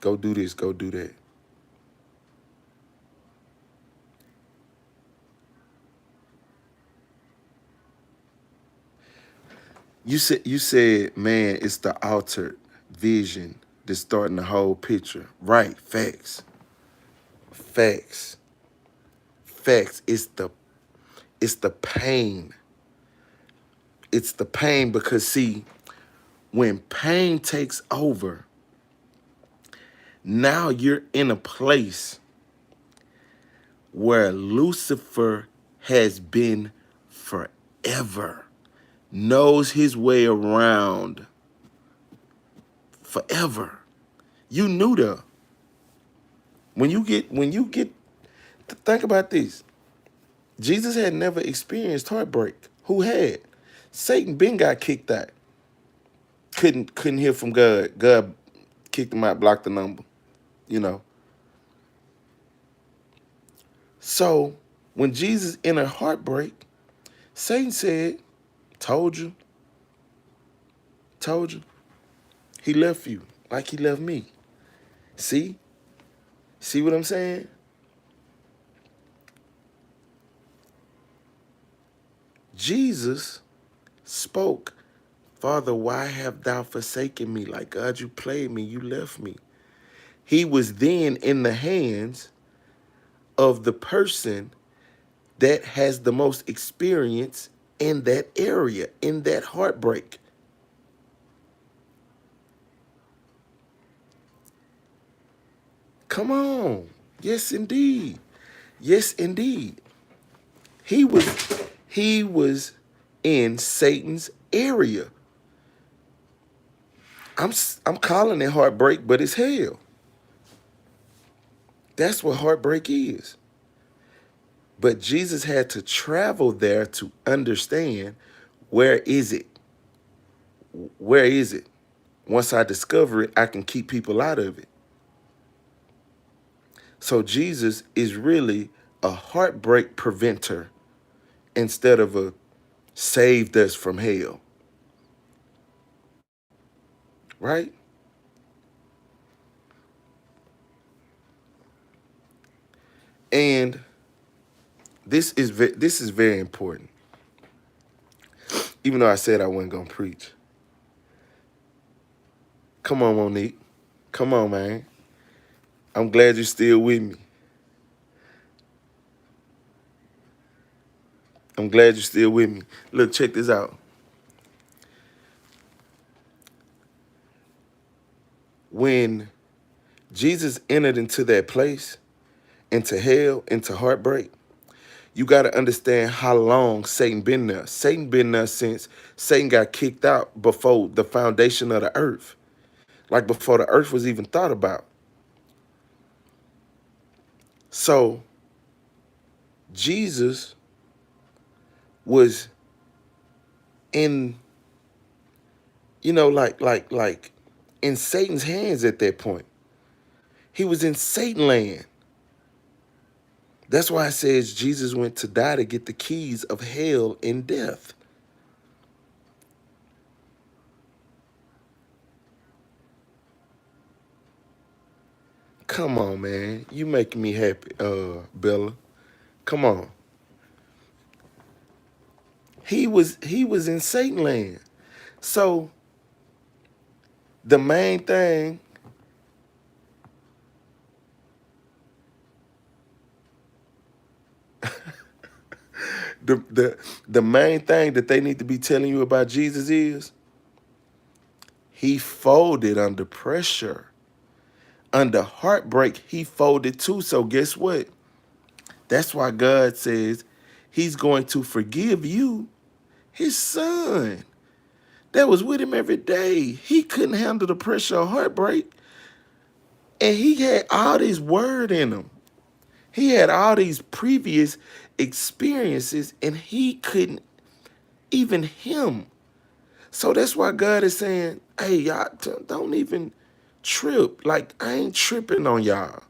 Go do this. Go do that. You said, man, it's the altered vision distorting the whole picture. Right. Facts. Facts. Facts. It's the pain. It's the pain because see, when pain takes over, now you're in a place where Lucifer has been forever, knows his way around forever. You knew that. When you get think about this. Jesus had never experienced heartbreak. Who had? Satan been got kicked out. Couldn't hear from God. God kicked him out, blocked the number, you know. So when Jesus entered heartbreak, Satan said, told you, told you. He left you like he left me. See? See what I'm saying? Jesus spoke, Father, why have thou forsaken me? Like, God, you played me, you left me. He was then in the hands of the person that has the most experience in that area, in that heartbreak. Come on. Yes, indeed. Yes, indeed. He was in Satan's area. I'm calling it heartbreak, but it's hell. That's what heartbreak is. But Jesus had to travel there to understand, where is it? Where is it? Once I discover it, I can keep people out of it. So Jesus is really a heartbreak preventer instead of a saved us from hell. Right? And this is very important. Even though I said I wasn't gonna preach. Come on, Monique. Come on, man. I'm glad you're still with me. I'm glad you're still with me. Look, check this out. When Jesus entered into that place, into hell, into heartbreak, you got to understand how long Satan been there. Satan been there since Satan got kicked out before the foundation of the earth. Like before the earth was even thought about. So Jesus was in, like in Satan's hands at that point. He was in Satan land. That's why it says Jesus went to die to get the keys of hell and death. Come on, man. You making me happy, Bella. Come on. He was in Satan land. So the main thing, the main thing that they need to be telling you about Jesus is he folded under pressure. Under heartbreak, he folded too. So guess what? That's why God says he's going to forgive you, his son that was with him every day. He couldn't handle the pressure of heartbreak. And he had all this word in him. He had all these previous experiences and he couldn't, even him. So that's why God is saying, hey, y'all, don't even trip. Like, I ain't tripping on y'all.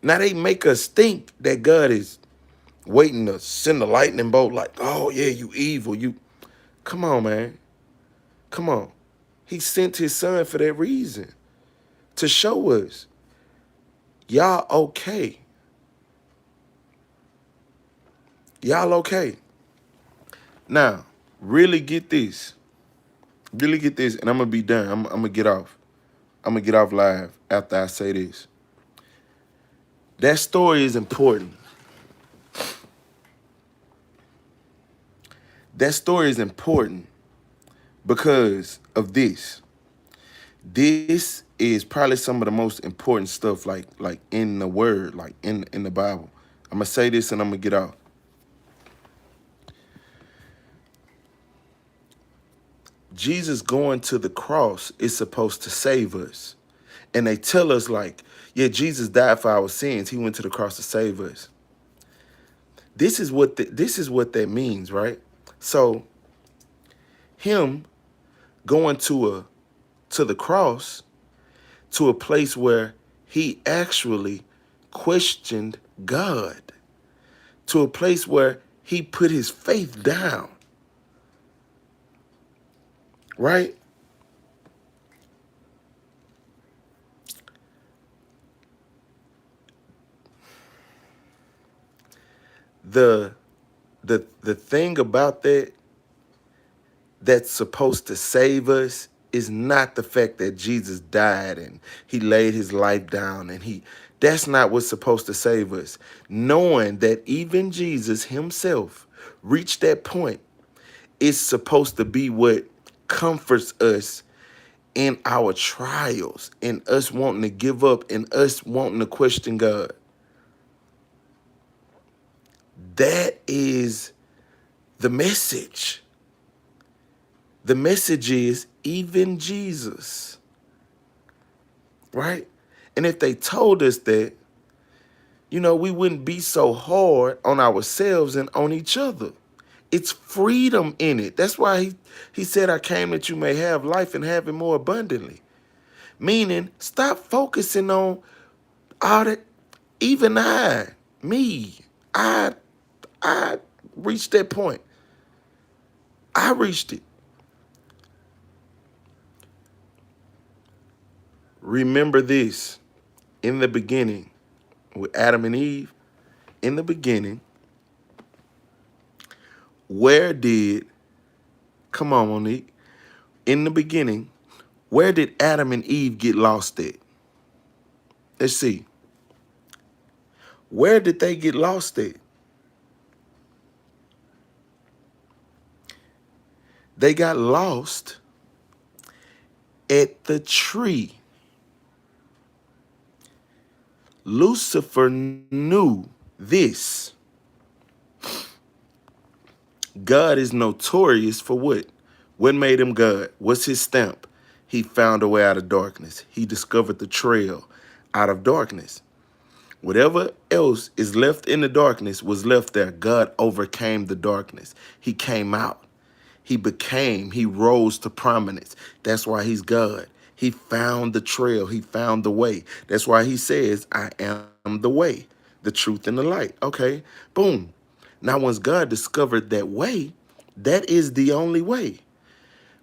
Now they make us think that God is waiting to send a lightning bolt like, oh, yeah, you evil. Come on, man. Come on. He sent his son for that reason, to show us, y'all okay. Y'all okay. Now, really get this. Really get this, and I'm going to be done. I'm going to get off. I'm going to get off live after I say this. That story is important. That story is important because of this. This is probably some of the most important stuff like in the word, like in the Bible. I'm going to say this and I'm going to get off. Jesus going to the cross is supposed to save us. And they tell us like, yeah, Jesus died for our sins. He went to the cross to save us. This is what that means, right? So him going to the cross, to a place where he actually questioned God, to a place where he put his faith down, right? The thing about that's supposed to save us is not the fact that Jesus died and he laid his life down and that's not what's supposed to save us. Knowing that even Jesus himself reached that point is supposed to be what comforts us in our trials, in us wanting to give up, in us wanting to question God. That is the message. The message is even Jesus, right? And if they told us that, we wouldn't be so hard on ourselves and on each other. It's freedom in it. That's why he said, I came that you may have life and have it more abundantly. Meaning, stop focusing on all that. Even I reached that point. I reached it. Remember this. In the beginning, with Adam and Eve, in the beginning, come on, Monique. In the beginning, where did Adam and Eve get lost at? Let's see. Where did they get lost at? They got lost at the tree. Lucifer knew this. God is notorious for what? What made him God? What's his stamp? He found a way out of darkness. He discovered the trail out of darkness. Whatever else is left in the darkness was left there. God overcame the darkness. He came out. He rose to prominence. That's why he's God. He found the trail. He found the way. That's why he says, I am the way, the truth, and the light. Okay, boom. Now, once God discovered that way, that is the only way.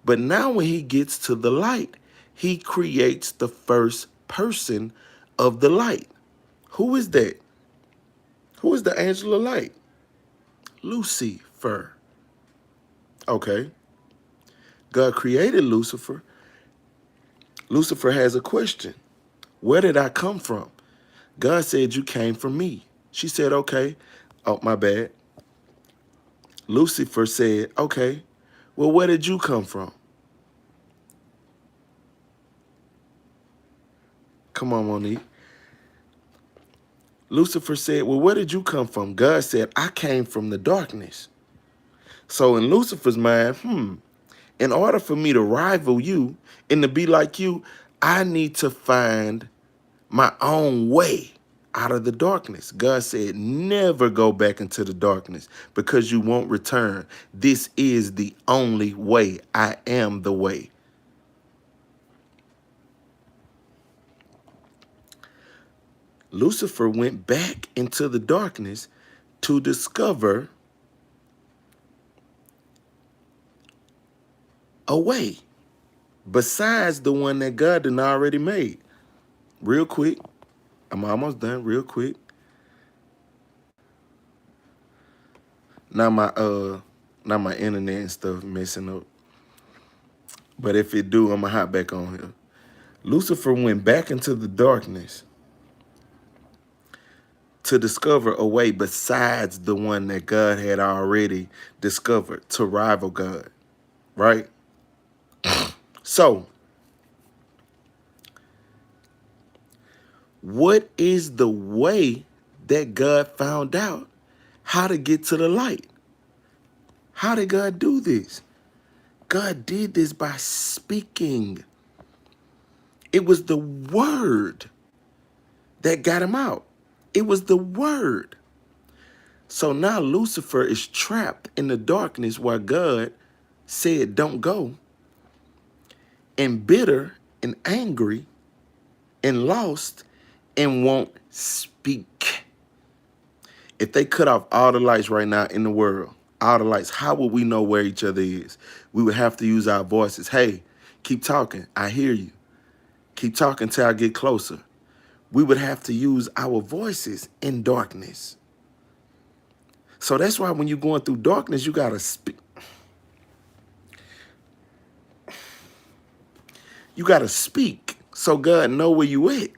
But now when he gets to the light, he creates the first person of the light. Who is that? Who is the angel of light? Lucifer. Okay. God created Lucifer. Lucifer has a question. Where did I come from? God said, you came from me. She said, okay. Oh, my bad. Lucifer said, okay, well, where did you come from? Come on, Monique. Lucifer said, well, where did you come from? God said, I came from the darkness. So in Lucifer's mind, in order for me to rival you and to be like you, I need to find my own way out of the darkness. God said, never go back into the darkness because you won't return. This is the only way. I am the way. Lucifer went back into the darkness to discover a way besides the one that God had already made. Real quick. I'm almost done. Real quick. Now my internet and stuff messing up. But if it do, I'm gonna hop back on here. Lucifer went back into the darkness to discover a way besides the one that God had already discovered to rival God, right? So, what is the way that God found out how to get to the light? How did God do this? God did this by speaking. It was the word that got him out. It was the word. So now Lucifer is trapped in the darkness where God said, don't go. And bitter and angry and lost and won't speak. If they cut off all the lights right now in the world, all the lights, how would we know where each other is? We would have to use our voices. Hey, keep talking. I hear you. Keep talking till I get closer. We would have to use our voices in darkness. So that's why when you're going through darkness, you got to speak. You got to speak so God know where you at.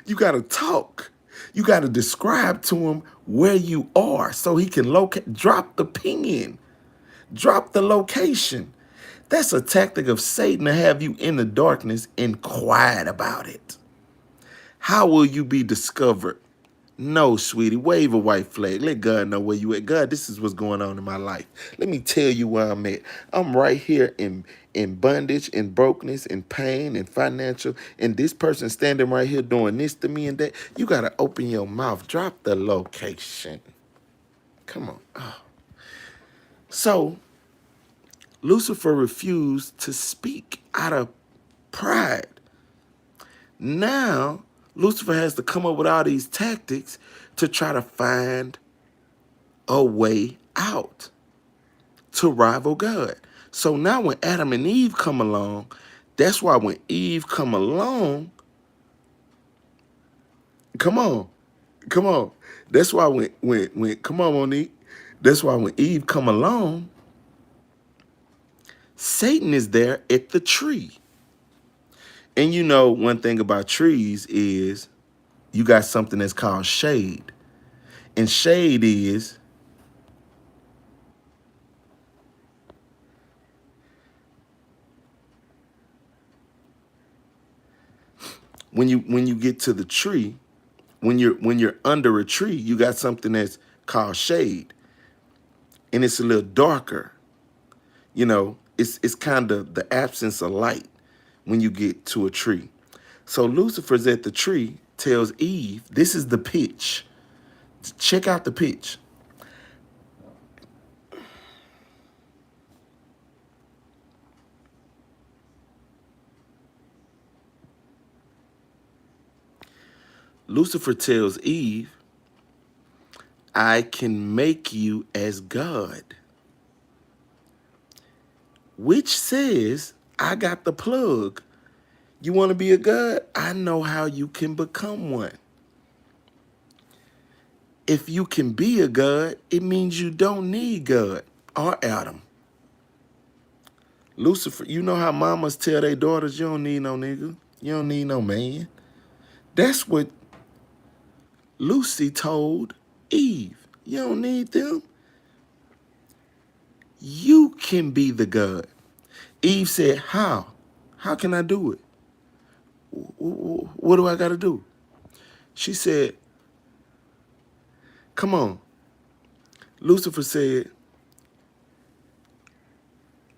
You got to talk. You got to describe to him where you are so he can locate, drop the pin, drop the location. That's a tactic of Satan to have you in the darkness and quiet about it. How will you be discovered? No, sweetie, wave a white flag. Let God know where you at. God, this is what's going on in my life. Let me tell you where I'm at. I'm right here in bondage, in brokenness, in pain, in financial. And this person standing right here doing this to me and that. You got to open your mouth. Drop the location. Come on. Oh. So Lucifer refused to speak out of pride. Now, Lucifer has to come up with all these tactics to try to find a way out to rival God. So now when Adam and Eve come along, that's why when Eve come along, come on, come on. That's why when come on, Monique. That's why when Eve come along, Satan is there at the tree. And you know, one thing about trees is you got something that's called shade. And shade is when you get to the tree, when you're under a tree, you got something that's called shade. And it's a little darker. You know, it's kind of the absence of light when you get to a tree. So Lucifer's at the tree, tells Eve, this is the pitch. Check out the pitch. Lucifer tells Eve, I can make you as God. Which says, I got the plug. You want to be a God? I know how you can become one. If you can be a God, it means you don't need God or Adam. Lucifer, you know how mamas tell their daughters, you don't need no nigga. You don't need no man. That's what Lucy told Eve. You don't need them. You can be the God. Eve said, how? How can I do it? What do I got to do? She said, come on. Lucifer said,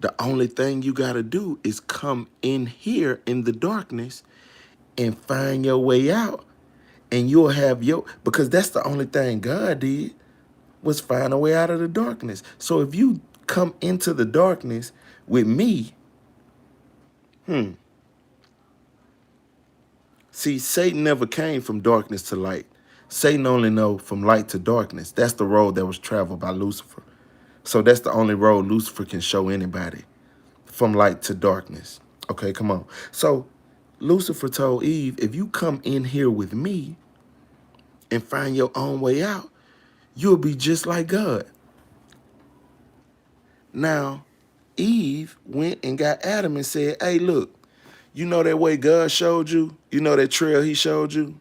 the only thing you got to do is come in here in the darkness and find your way out. And you'll have because that's the only thing God did was find a way out of the darkness. So if you come into the darkness with me, see, Satan never came from darkness to light. Satan only know from light to darkness. That's the road that was traveled by Lucifer. So that's the only road Lucifer can show anybody, from light to darkness. Okay, come on. So Lucifer told Eve, if you come in here with me and find your own way out, you'll be just like God. Now, Eve went and got Adam and said, hey, look, you know that way God showed you? You know that trail he showed you?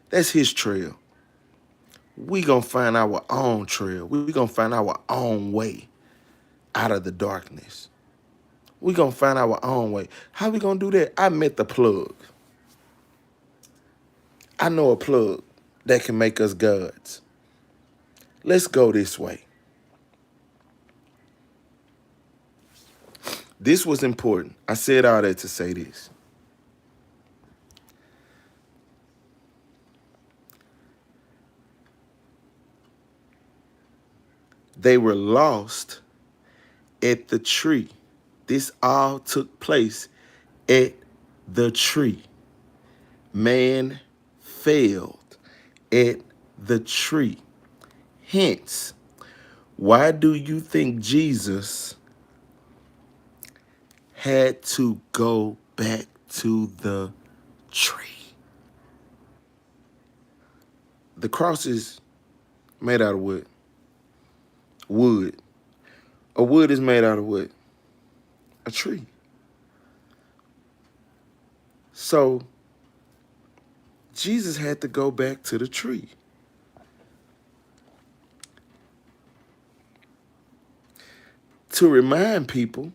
That's his trail. We gonna find our own trail. We gonna find our own way out of the darkness. We gonna find our own way. How we gonna do that? I met the plug. I know a plug that can make us gods. Let's go this way. This was important. I said all that to say this. They were lost at the tree. This all took place at the tree. Man failed at the tree. Hence, why do you think Jesus had to go back to the tree? The cross is made out of wood. Wood. A wood is made out of what? A tree. So Jesus had to go back to the tree. To remind people,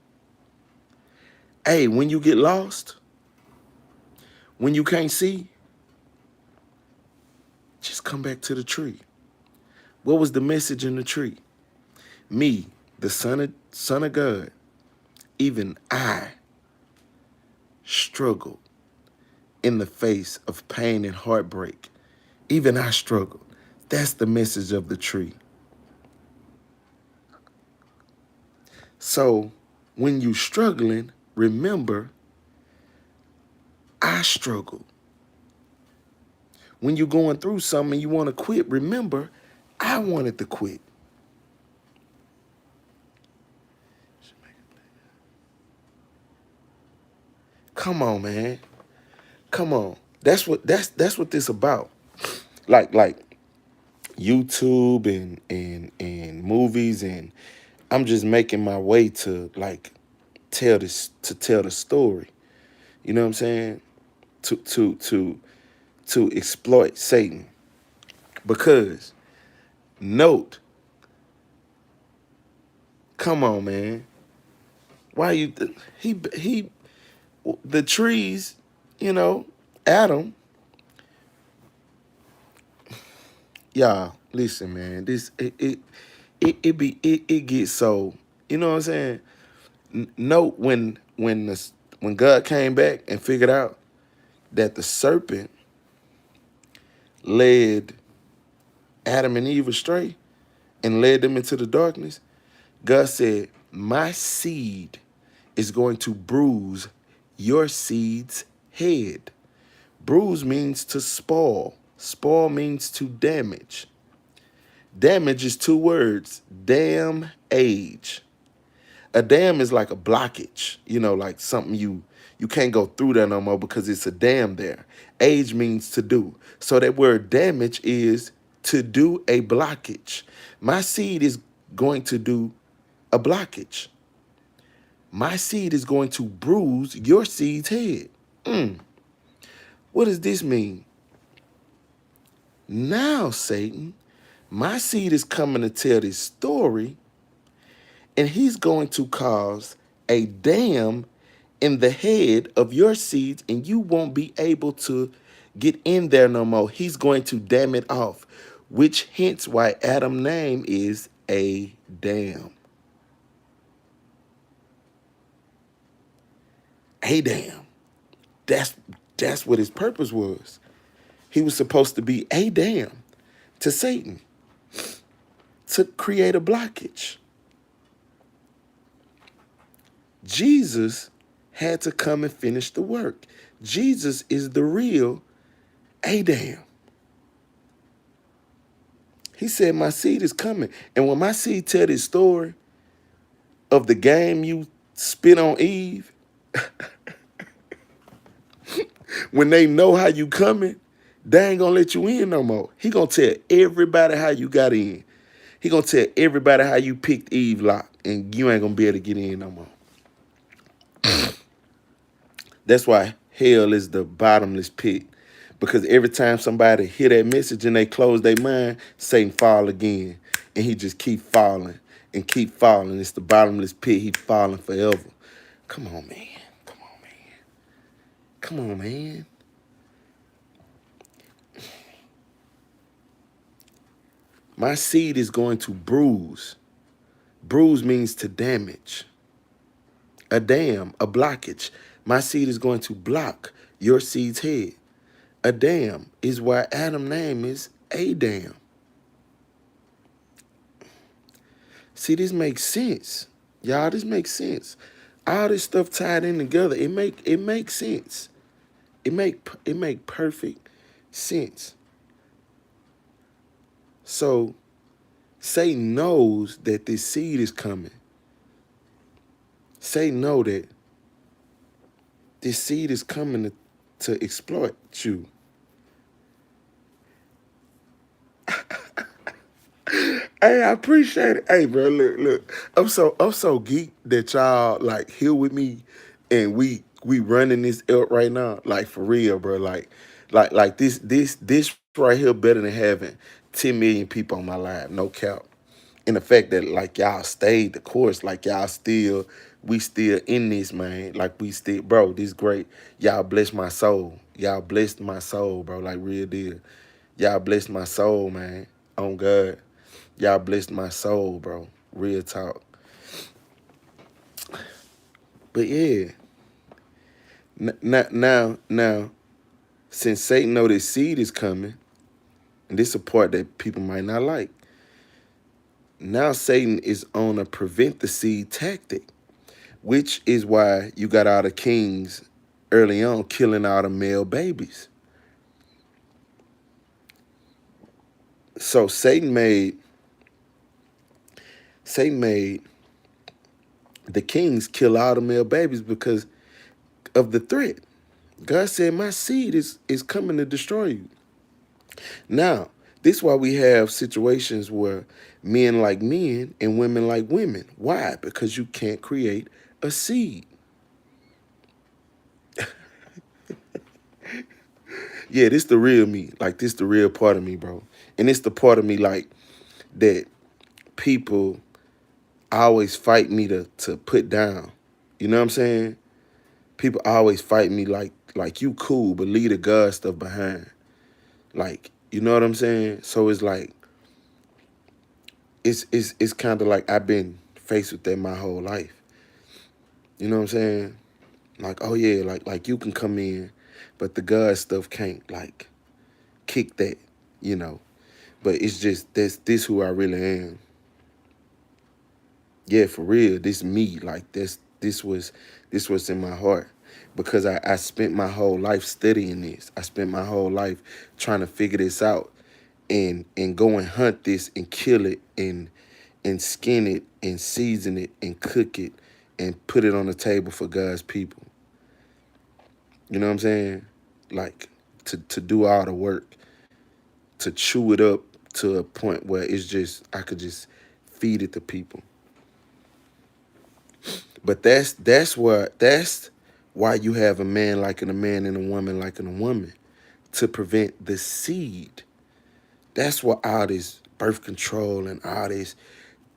hey, when you get lost, when you can't see, Just come back to the tree. What was the message in the tree? Me, the son of God, even I struggled in the face of pain and heartbreak. Even I struggled. That's the message of the tree. So when you struggling, remember, I struggled. When you're going through something and you want to quit, remember, I wanted to quit. Come on, man. Come on. That's what this about. Like YouTube and movies, and I'm just making my way to like tell the story. You know what I'm saying? To exploit Satan. Because note, come on, man. Why you he the trees, you know, Adam, y'all, listen, man. This it gets so, you know what I'm saying? Note when God came back and figured out that the serpent led Adam and Eve astray and led them into the darkness, God said, my seed is going to bruise your seed's head. Bruise means to spoil. Spoil means to damage. Damage is two words, damn age. A dam is like a blockage, you know, like something you can't go through there no more because it's a dam there. Age means to do. So that word damage is to do a blockage. My seed is going to do a blockage. My seed is going to bruise your seed's head. What does this mean? Now, Satan, my seed is coming to tell this story, and he's going to cause a dam in the head of your seeds, and you won't be able to get in there no more. He's going to dam it off, which hence why Adam's name is Adam. Adam. That's what his purpose was. He was supposed to be Adam to Satan, to create a blockage. Jesus had to come and finish the work. Jesus is the real Adam. He said, my seed is coming. And when my seed tell this story of the game you spit on Eve, when they know how you coming, they ain't gonna let you in no more. He gonna tell everybody how you got in. He gonna tell everybody how you picked Eve lock, and you ain't gonna be able to get in no more. That's why hell is the bottomless pit. Because every time somebody hear that message and they close their mind, Satan fall again. And he just keep falling and keep falling. It's the bottomless pit. He falling forever. Come on, man. Come on, man. Come on, man. My seed is going to bruise. Bruise means to damage. A dam, a blockage. My seed is going to block your seed's head. A dam is why Adam's name is Adam. See, this makes sense. Y'all, this makes sense. All this stuff tied in together, it makes sense. It make perfect sense. So Satan knows that this seed is coming. Satan know that this seed is coming to exploit you. Hey, I appreciate it. Hey, bro, look. I'm so geeked that y'all like here with me, and we running this up right now. Like for real, bro. Like this right here better than having 10 million people on my live. No cap. And the fact that like y'all stayed the course, like we still in this, man. Like we still, bro. This great. Y'all bless my soul. Y'all blessed my soul, bro. Like real deal. Y'all blessed my soul, man. On God. Y'all blessed my soul, bro. Real talk. But yeah, now, since Satan know this seed is coming, and this is a part that people might not like, now Satan is on a prevent the seed tactic, which is why you got all the kings early on killing all the male babies. So Satan made the kings kill all the male babies because of the threat. God said, my seed is coming to destroy you. Now, this is why we have situations where men like men and women like women. Why? Because you can't create a seed. Yeah, this the real me. Like, this the real part of me, bro. And it's the part of me, like, that people always fight me to put down. You know what I'm saying? People always fight me like you cool, but leave the God stuff behind. Like, you know what I'm saying? So it's like, it's kind of like I've been faced with that my whole life. You know what I'm saying? Like, oh yeah, like you can come in, but the God stuff can't, like, kick that, you know. But it's just this who I really am. Yeah, for real. This me. Like, this was in my heart. Because I spent my whole life studying this. I spent my whole life trying to figure this out and go and hunt this and kill it and skin it and season it and cook it and put it on the table for God's people. You know what I'm saying? Like, to do all the work, to chew it up to a point where it's just, I could just feed it to people. But that's why you have a man liking a man and a woman liking a woman, to prevent the seed. That's what all this birth control and all this,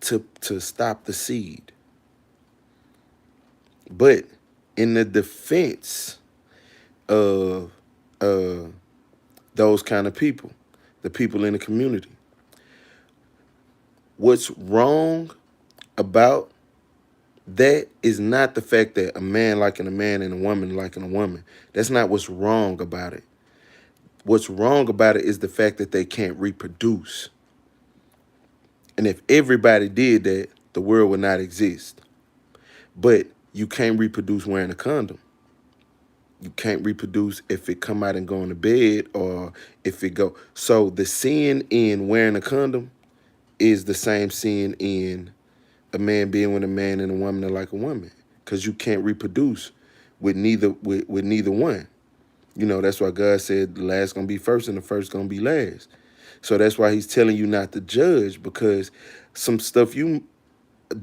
to stop the seed. But in the defense of those kind of people, the people in the community, what's wrong about that is not the fact that a man liking a man and a woman liking a woman. That's not what's wrong about it. What's wrong about it is the fact that they can't reproduce. And if everybody did that, the world would not exist. But you can't reproduce wearing a condom. You can't reproduce if it come out and go into bed, or if it go. So the sin in wearing a condom is the same sin in a man being with a man and a woman that like a woman, because you can't reproduce with neither one. You know, that's why God said the last gonna be first and the first gonna be last. So that's why he's telling you not to judge, because some stuff you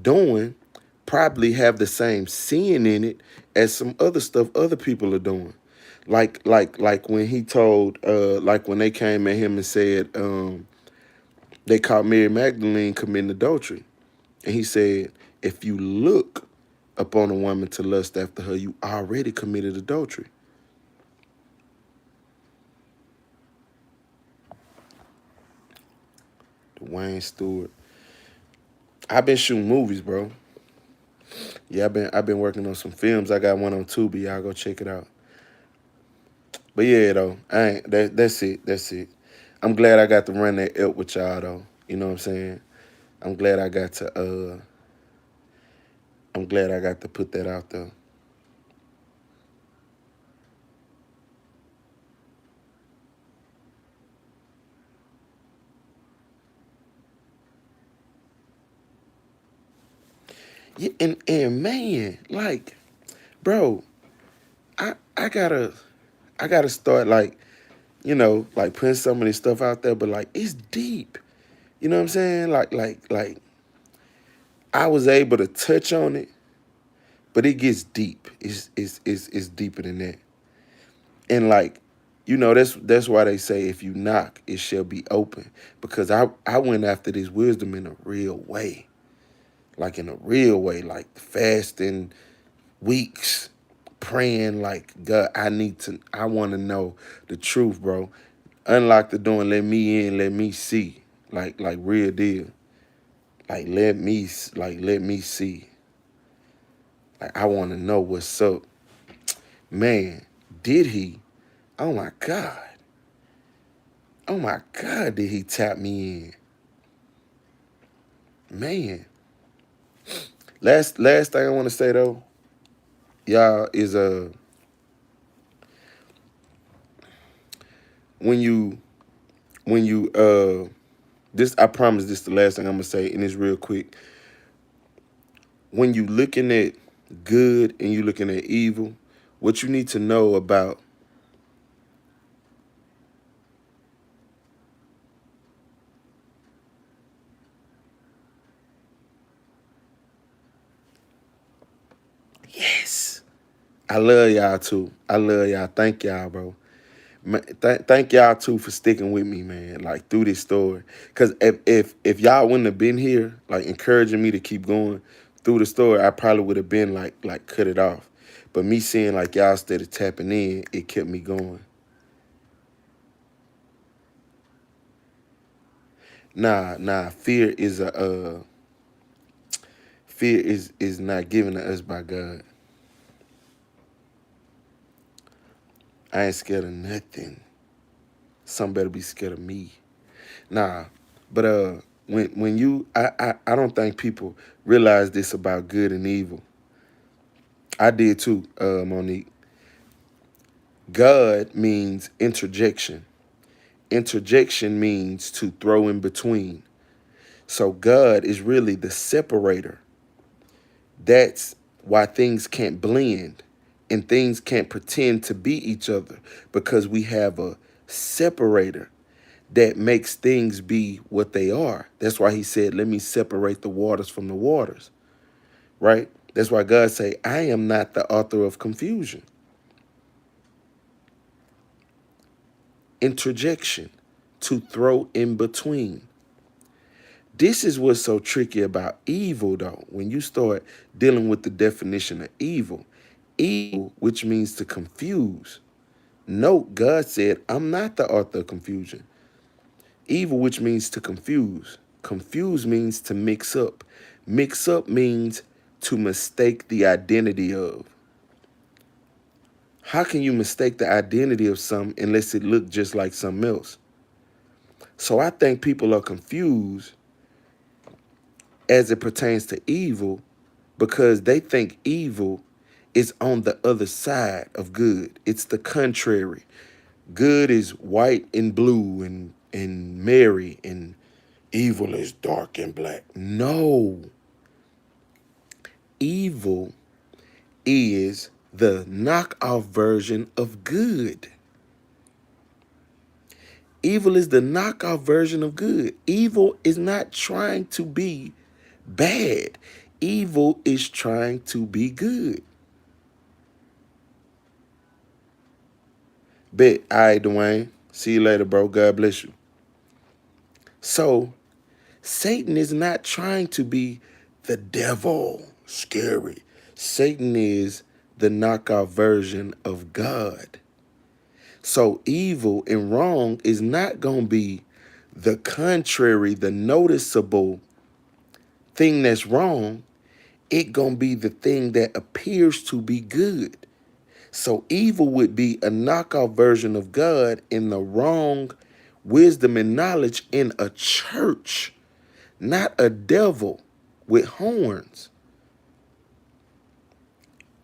doing probably have the same sin in it as some other stuff other people are doing. Like when he told, like when they came at him and said, they caught Mary Magdalene committing adultery. And he said, if you look upon a woman to lust after her, you already committed adultery. Dwayne Stewart. I've been shooting movies, bro. Yeah, I've been working on some films. I got one on Tubi. Y'all go check it out. But yeah, though, I ain't that's it. That's it. I'm glad I got to run that up with y'all though. You know what I'm saying? I'm glad I got to I'm glad I got to put that out there. Yeah, and man, like, bro, I gotta start, like, like putting some of this stuff out there, but like it's deep. You know what I'm saying? Like I was able to touch on it, but it gets deep. It's deeper than that. And like, that's why they say if you knock, it shall be open. Because I went after this wisdom in a real way. Like in a real way, like fasting weeks, praying like, God, I want to know the truth, bro. unlock the door and let me in, let me see. Like real deal. Let me see. Like I want to know what's up. Man, did he? Oh my God. Oh my God, did he tap me in? Man. Last thing I want to say though, y'all, is when you this, I promise this the last thing I'm gonna say, and it's real quick. When you looking at good and you looking at evil, what you need to know about yes. I love y'all too. I love y'all. Thank y'all, bro. Man, thank y'all too for sticking with me, man. Like through this story, cause if y'all wouldn't have been here, like encouraging me to keep going through the story, I probably would have been like cut it off. But me seeing like y'all started tapping in, it kept me going. Nah. Fear is not given to us by God. I ain't scared of nothing. Some better be scared of me. Nah, but when you I don't think people realize this about good and evil. I did too, Monique. God means interjection. Interjection means to throw in between. So God is really the separator. That's why things can't blend and things can't pretend to be each other, because we have a separator that makes things be what they are. That's why he said, let me separate the waters from the waters, right? That's why God say, I am not the author of confusion. Interjection, to throw in between. This is what's so tricky about evil, though. When you start dealing with the definition of evil, evil, which means to confuse. Note, God said, I'm not the author of confusion. Evil, which means to confuse. Confuse means to mix up. Mix up means to mistake the identity of. How can you mistake the identity of something unless it looked just like something else? So I think people are confused as it pertains to evil because they think evil is on the other side of good. It's the contrary. Good is white and blue and merry, and evil is dark and black. No. Evil is the knockoff version of good. Evil is the knockoff version of good. Evil is not trying to be bad. Evil is trying to be good. Bet. All right, Dwayne. See you later, bro. God bless you. So, Satan is not trying to be the devil, scary. Satan is the knockoff version of God. So evil and wrong is not going to be the contrary, the noticeable thing that's wrong. It going to be the thing that appears to be good. So evil would be a knockoff version of God in the wrong wisdom and knowledge in a church, not a devil with horns.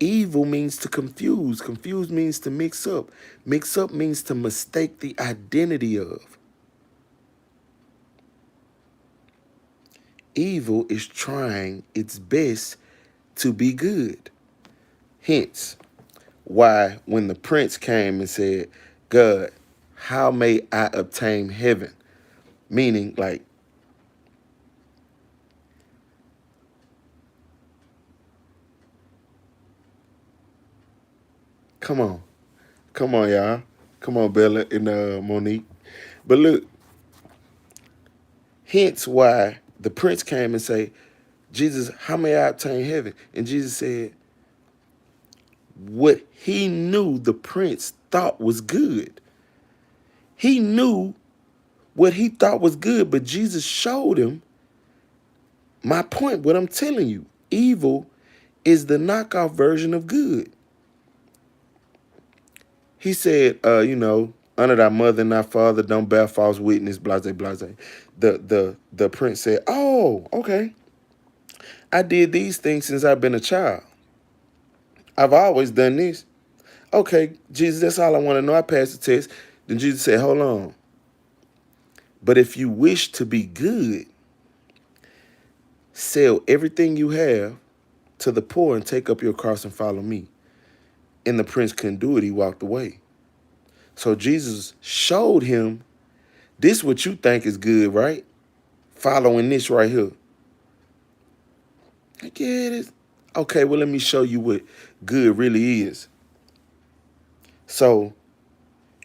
Evil means to confuse. Confuse means to mix up. Mix up means to mistake the identity of. Evil is trying its best to be good. Hence, why when the prince came and said, God, how may I obtain heaven? Meaning, like, come on. Come on, y'all. Come on, Bella and Monique. But look, hence why the prince came and say, Jesus, how may I obtain heaven? And Jesus said, what he knew the prince thought was good. He knew what he thought was good, but Jesus showed him my point, what I'm telling you. Evil is the knockoff version of good. He said, honor thy mother and thy father, don't bear false witness, blase, blase. The prince said, oh, okay. I did these things since I've been a child. I've always done this. Okay, Jesus, that's all I want to know. I passed the test. Then Jesus said, hold on. But if you wish to be good, sell everything you have to the poor and take up your cross and follow me. And the prince couldn't do it. He walked away. So Jesus showed him, this what you think is good, right? Following this right here. I get it. Okay, well, let me show you what good really is. So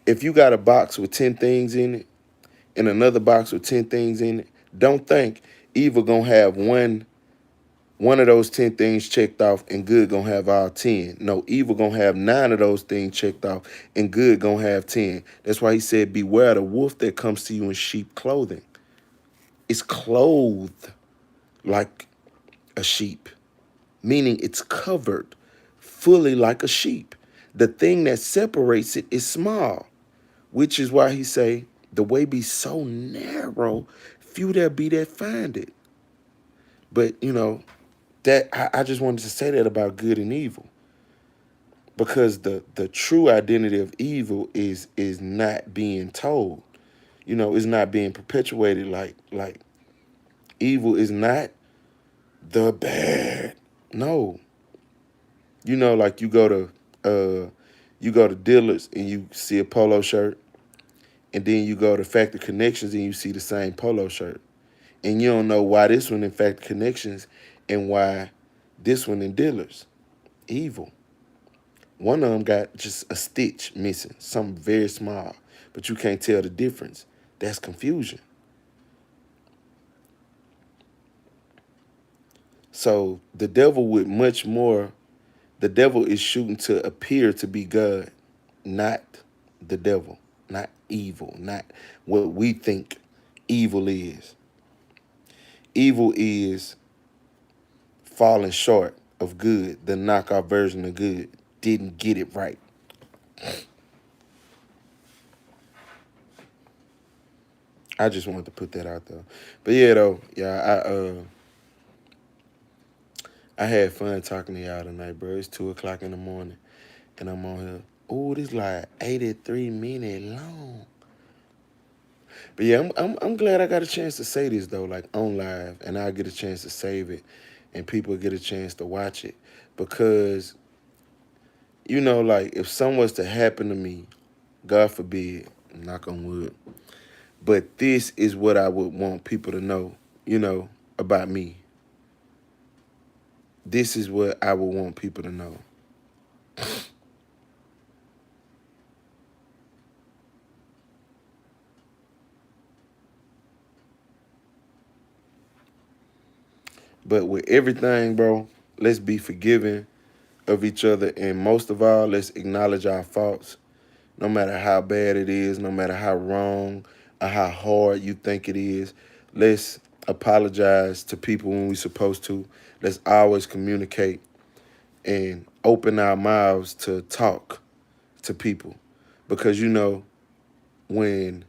if you got a box with 10 things in it and another box with 10 things in it, don't think evil gonna have one of those 10 things checked off and good gonna have all 10. No, evil gonna have 9 of those things checked off and good gonna have 10. That's why he said, beware the wolf that comes to you in sheep clothing. It's clothed like a sheep, meaning it's covered fully like a sheep. The thing that separates it is small, which is why he say, the way be so narrow, few there be that find it. But, that I just wanted to say that about good and evil, because the true identity of evil is not being told. It's not being perpetuated. Like evil is not the bad. No. Like you go to Dillard's and you see a polo shirt, and then you go to Factory Connections and you see the same polo shirt, and you don't know why this one in Factory Connections and why this one in Dillard's. Evil. One of them got just a stitch missing, something very small, but you can't tell the difference. That's confusion. So the devil is shooting to appear to be God, not the devil, not evil, not what we think evil is. Evil is falling short of good, the knockoff version of good. Didn't get it right. I just wanted to put that out there. But yeah, though, I had fun talking to y'all tonight, bro. It's 2:00 in the morning, and I'm on here. Oh, this like 83 minutes long. But yeah, I'm glad I got a chance to say this though, like on live, and I'll get a chance to save it, and people get a chance to watch it, because like if something was to happen to me, God forbid, knock on wood, but this is what I would want people to know, about me. This is what I would want people to know. But with everything, bro, let's be forgiving of each other, and most of all, let's acknowledge our faults, no matter how bad it is, no matter how wrong or how hard you think it is. Let's apologize to people when we're supposed to. Let's always communicate and open our mouths to talk to people, because when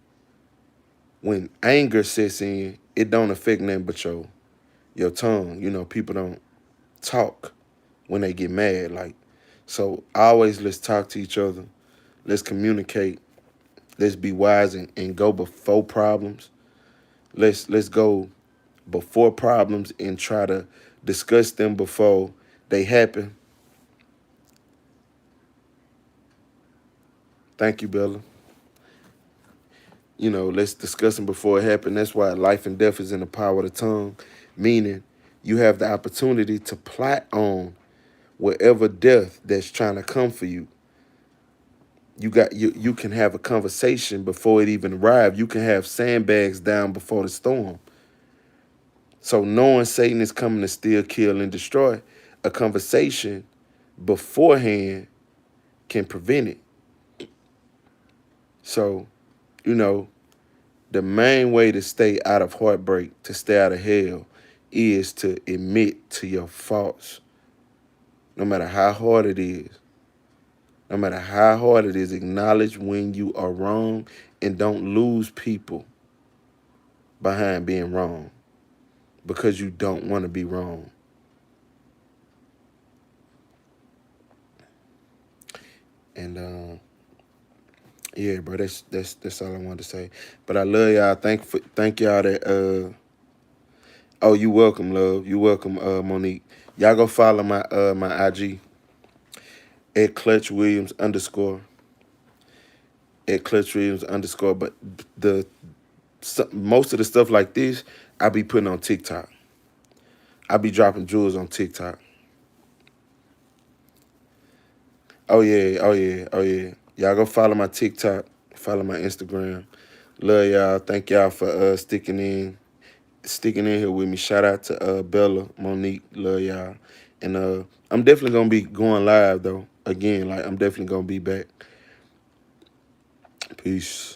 anger sets in, it don't affect nothing but your tongue. People don't talk when they get mad. So always let's talk to each other. Let's communicate. Let's be wise and go before problems. Let's go before problems and try to discuss them before they happen. Thank you, Bella. Let's discuss them before it happens. That's why life and death is in the power of the tongue, meaning you have the opportunity to plot on whatever death that's trying to come for you. You can have a conversation before it even arrives. You can have sandbags down before the storm. So knowing Satan is coming to steal, kill, and destroy, a conversation beforehand can prevent it. So you know, the main way to stay out of heartbreak, to stay out of hell, is to admit to your faults. No matter how hard it is. No matter how hard it is, acknowledge when you are wrong and don't lose people behind being wrong because you don't want to be wrong. And yeah, bro, that's all I wanted to say. But I love y'all. Thank y'all that oh, you welcome, love. You welcome, Monique. Y'all go follow my IG at Clutch Williams _ at Clutch Williams _ But the most of the stuff like this, I be putting on TikTok. I be dropping jewels on TikTok. Oh yeah, oh yeah, oh yeah. Y'all go follow my TikTok, follow my Instagram. Love y'all. Thank y'all for sticking in here with me. Shout out to Bella, Monique, love y'all. And I'm definitely gonna be going live though. Again, like I'm definitely gonna be back. Peace.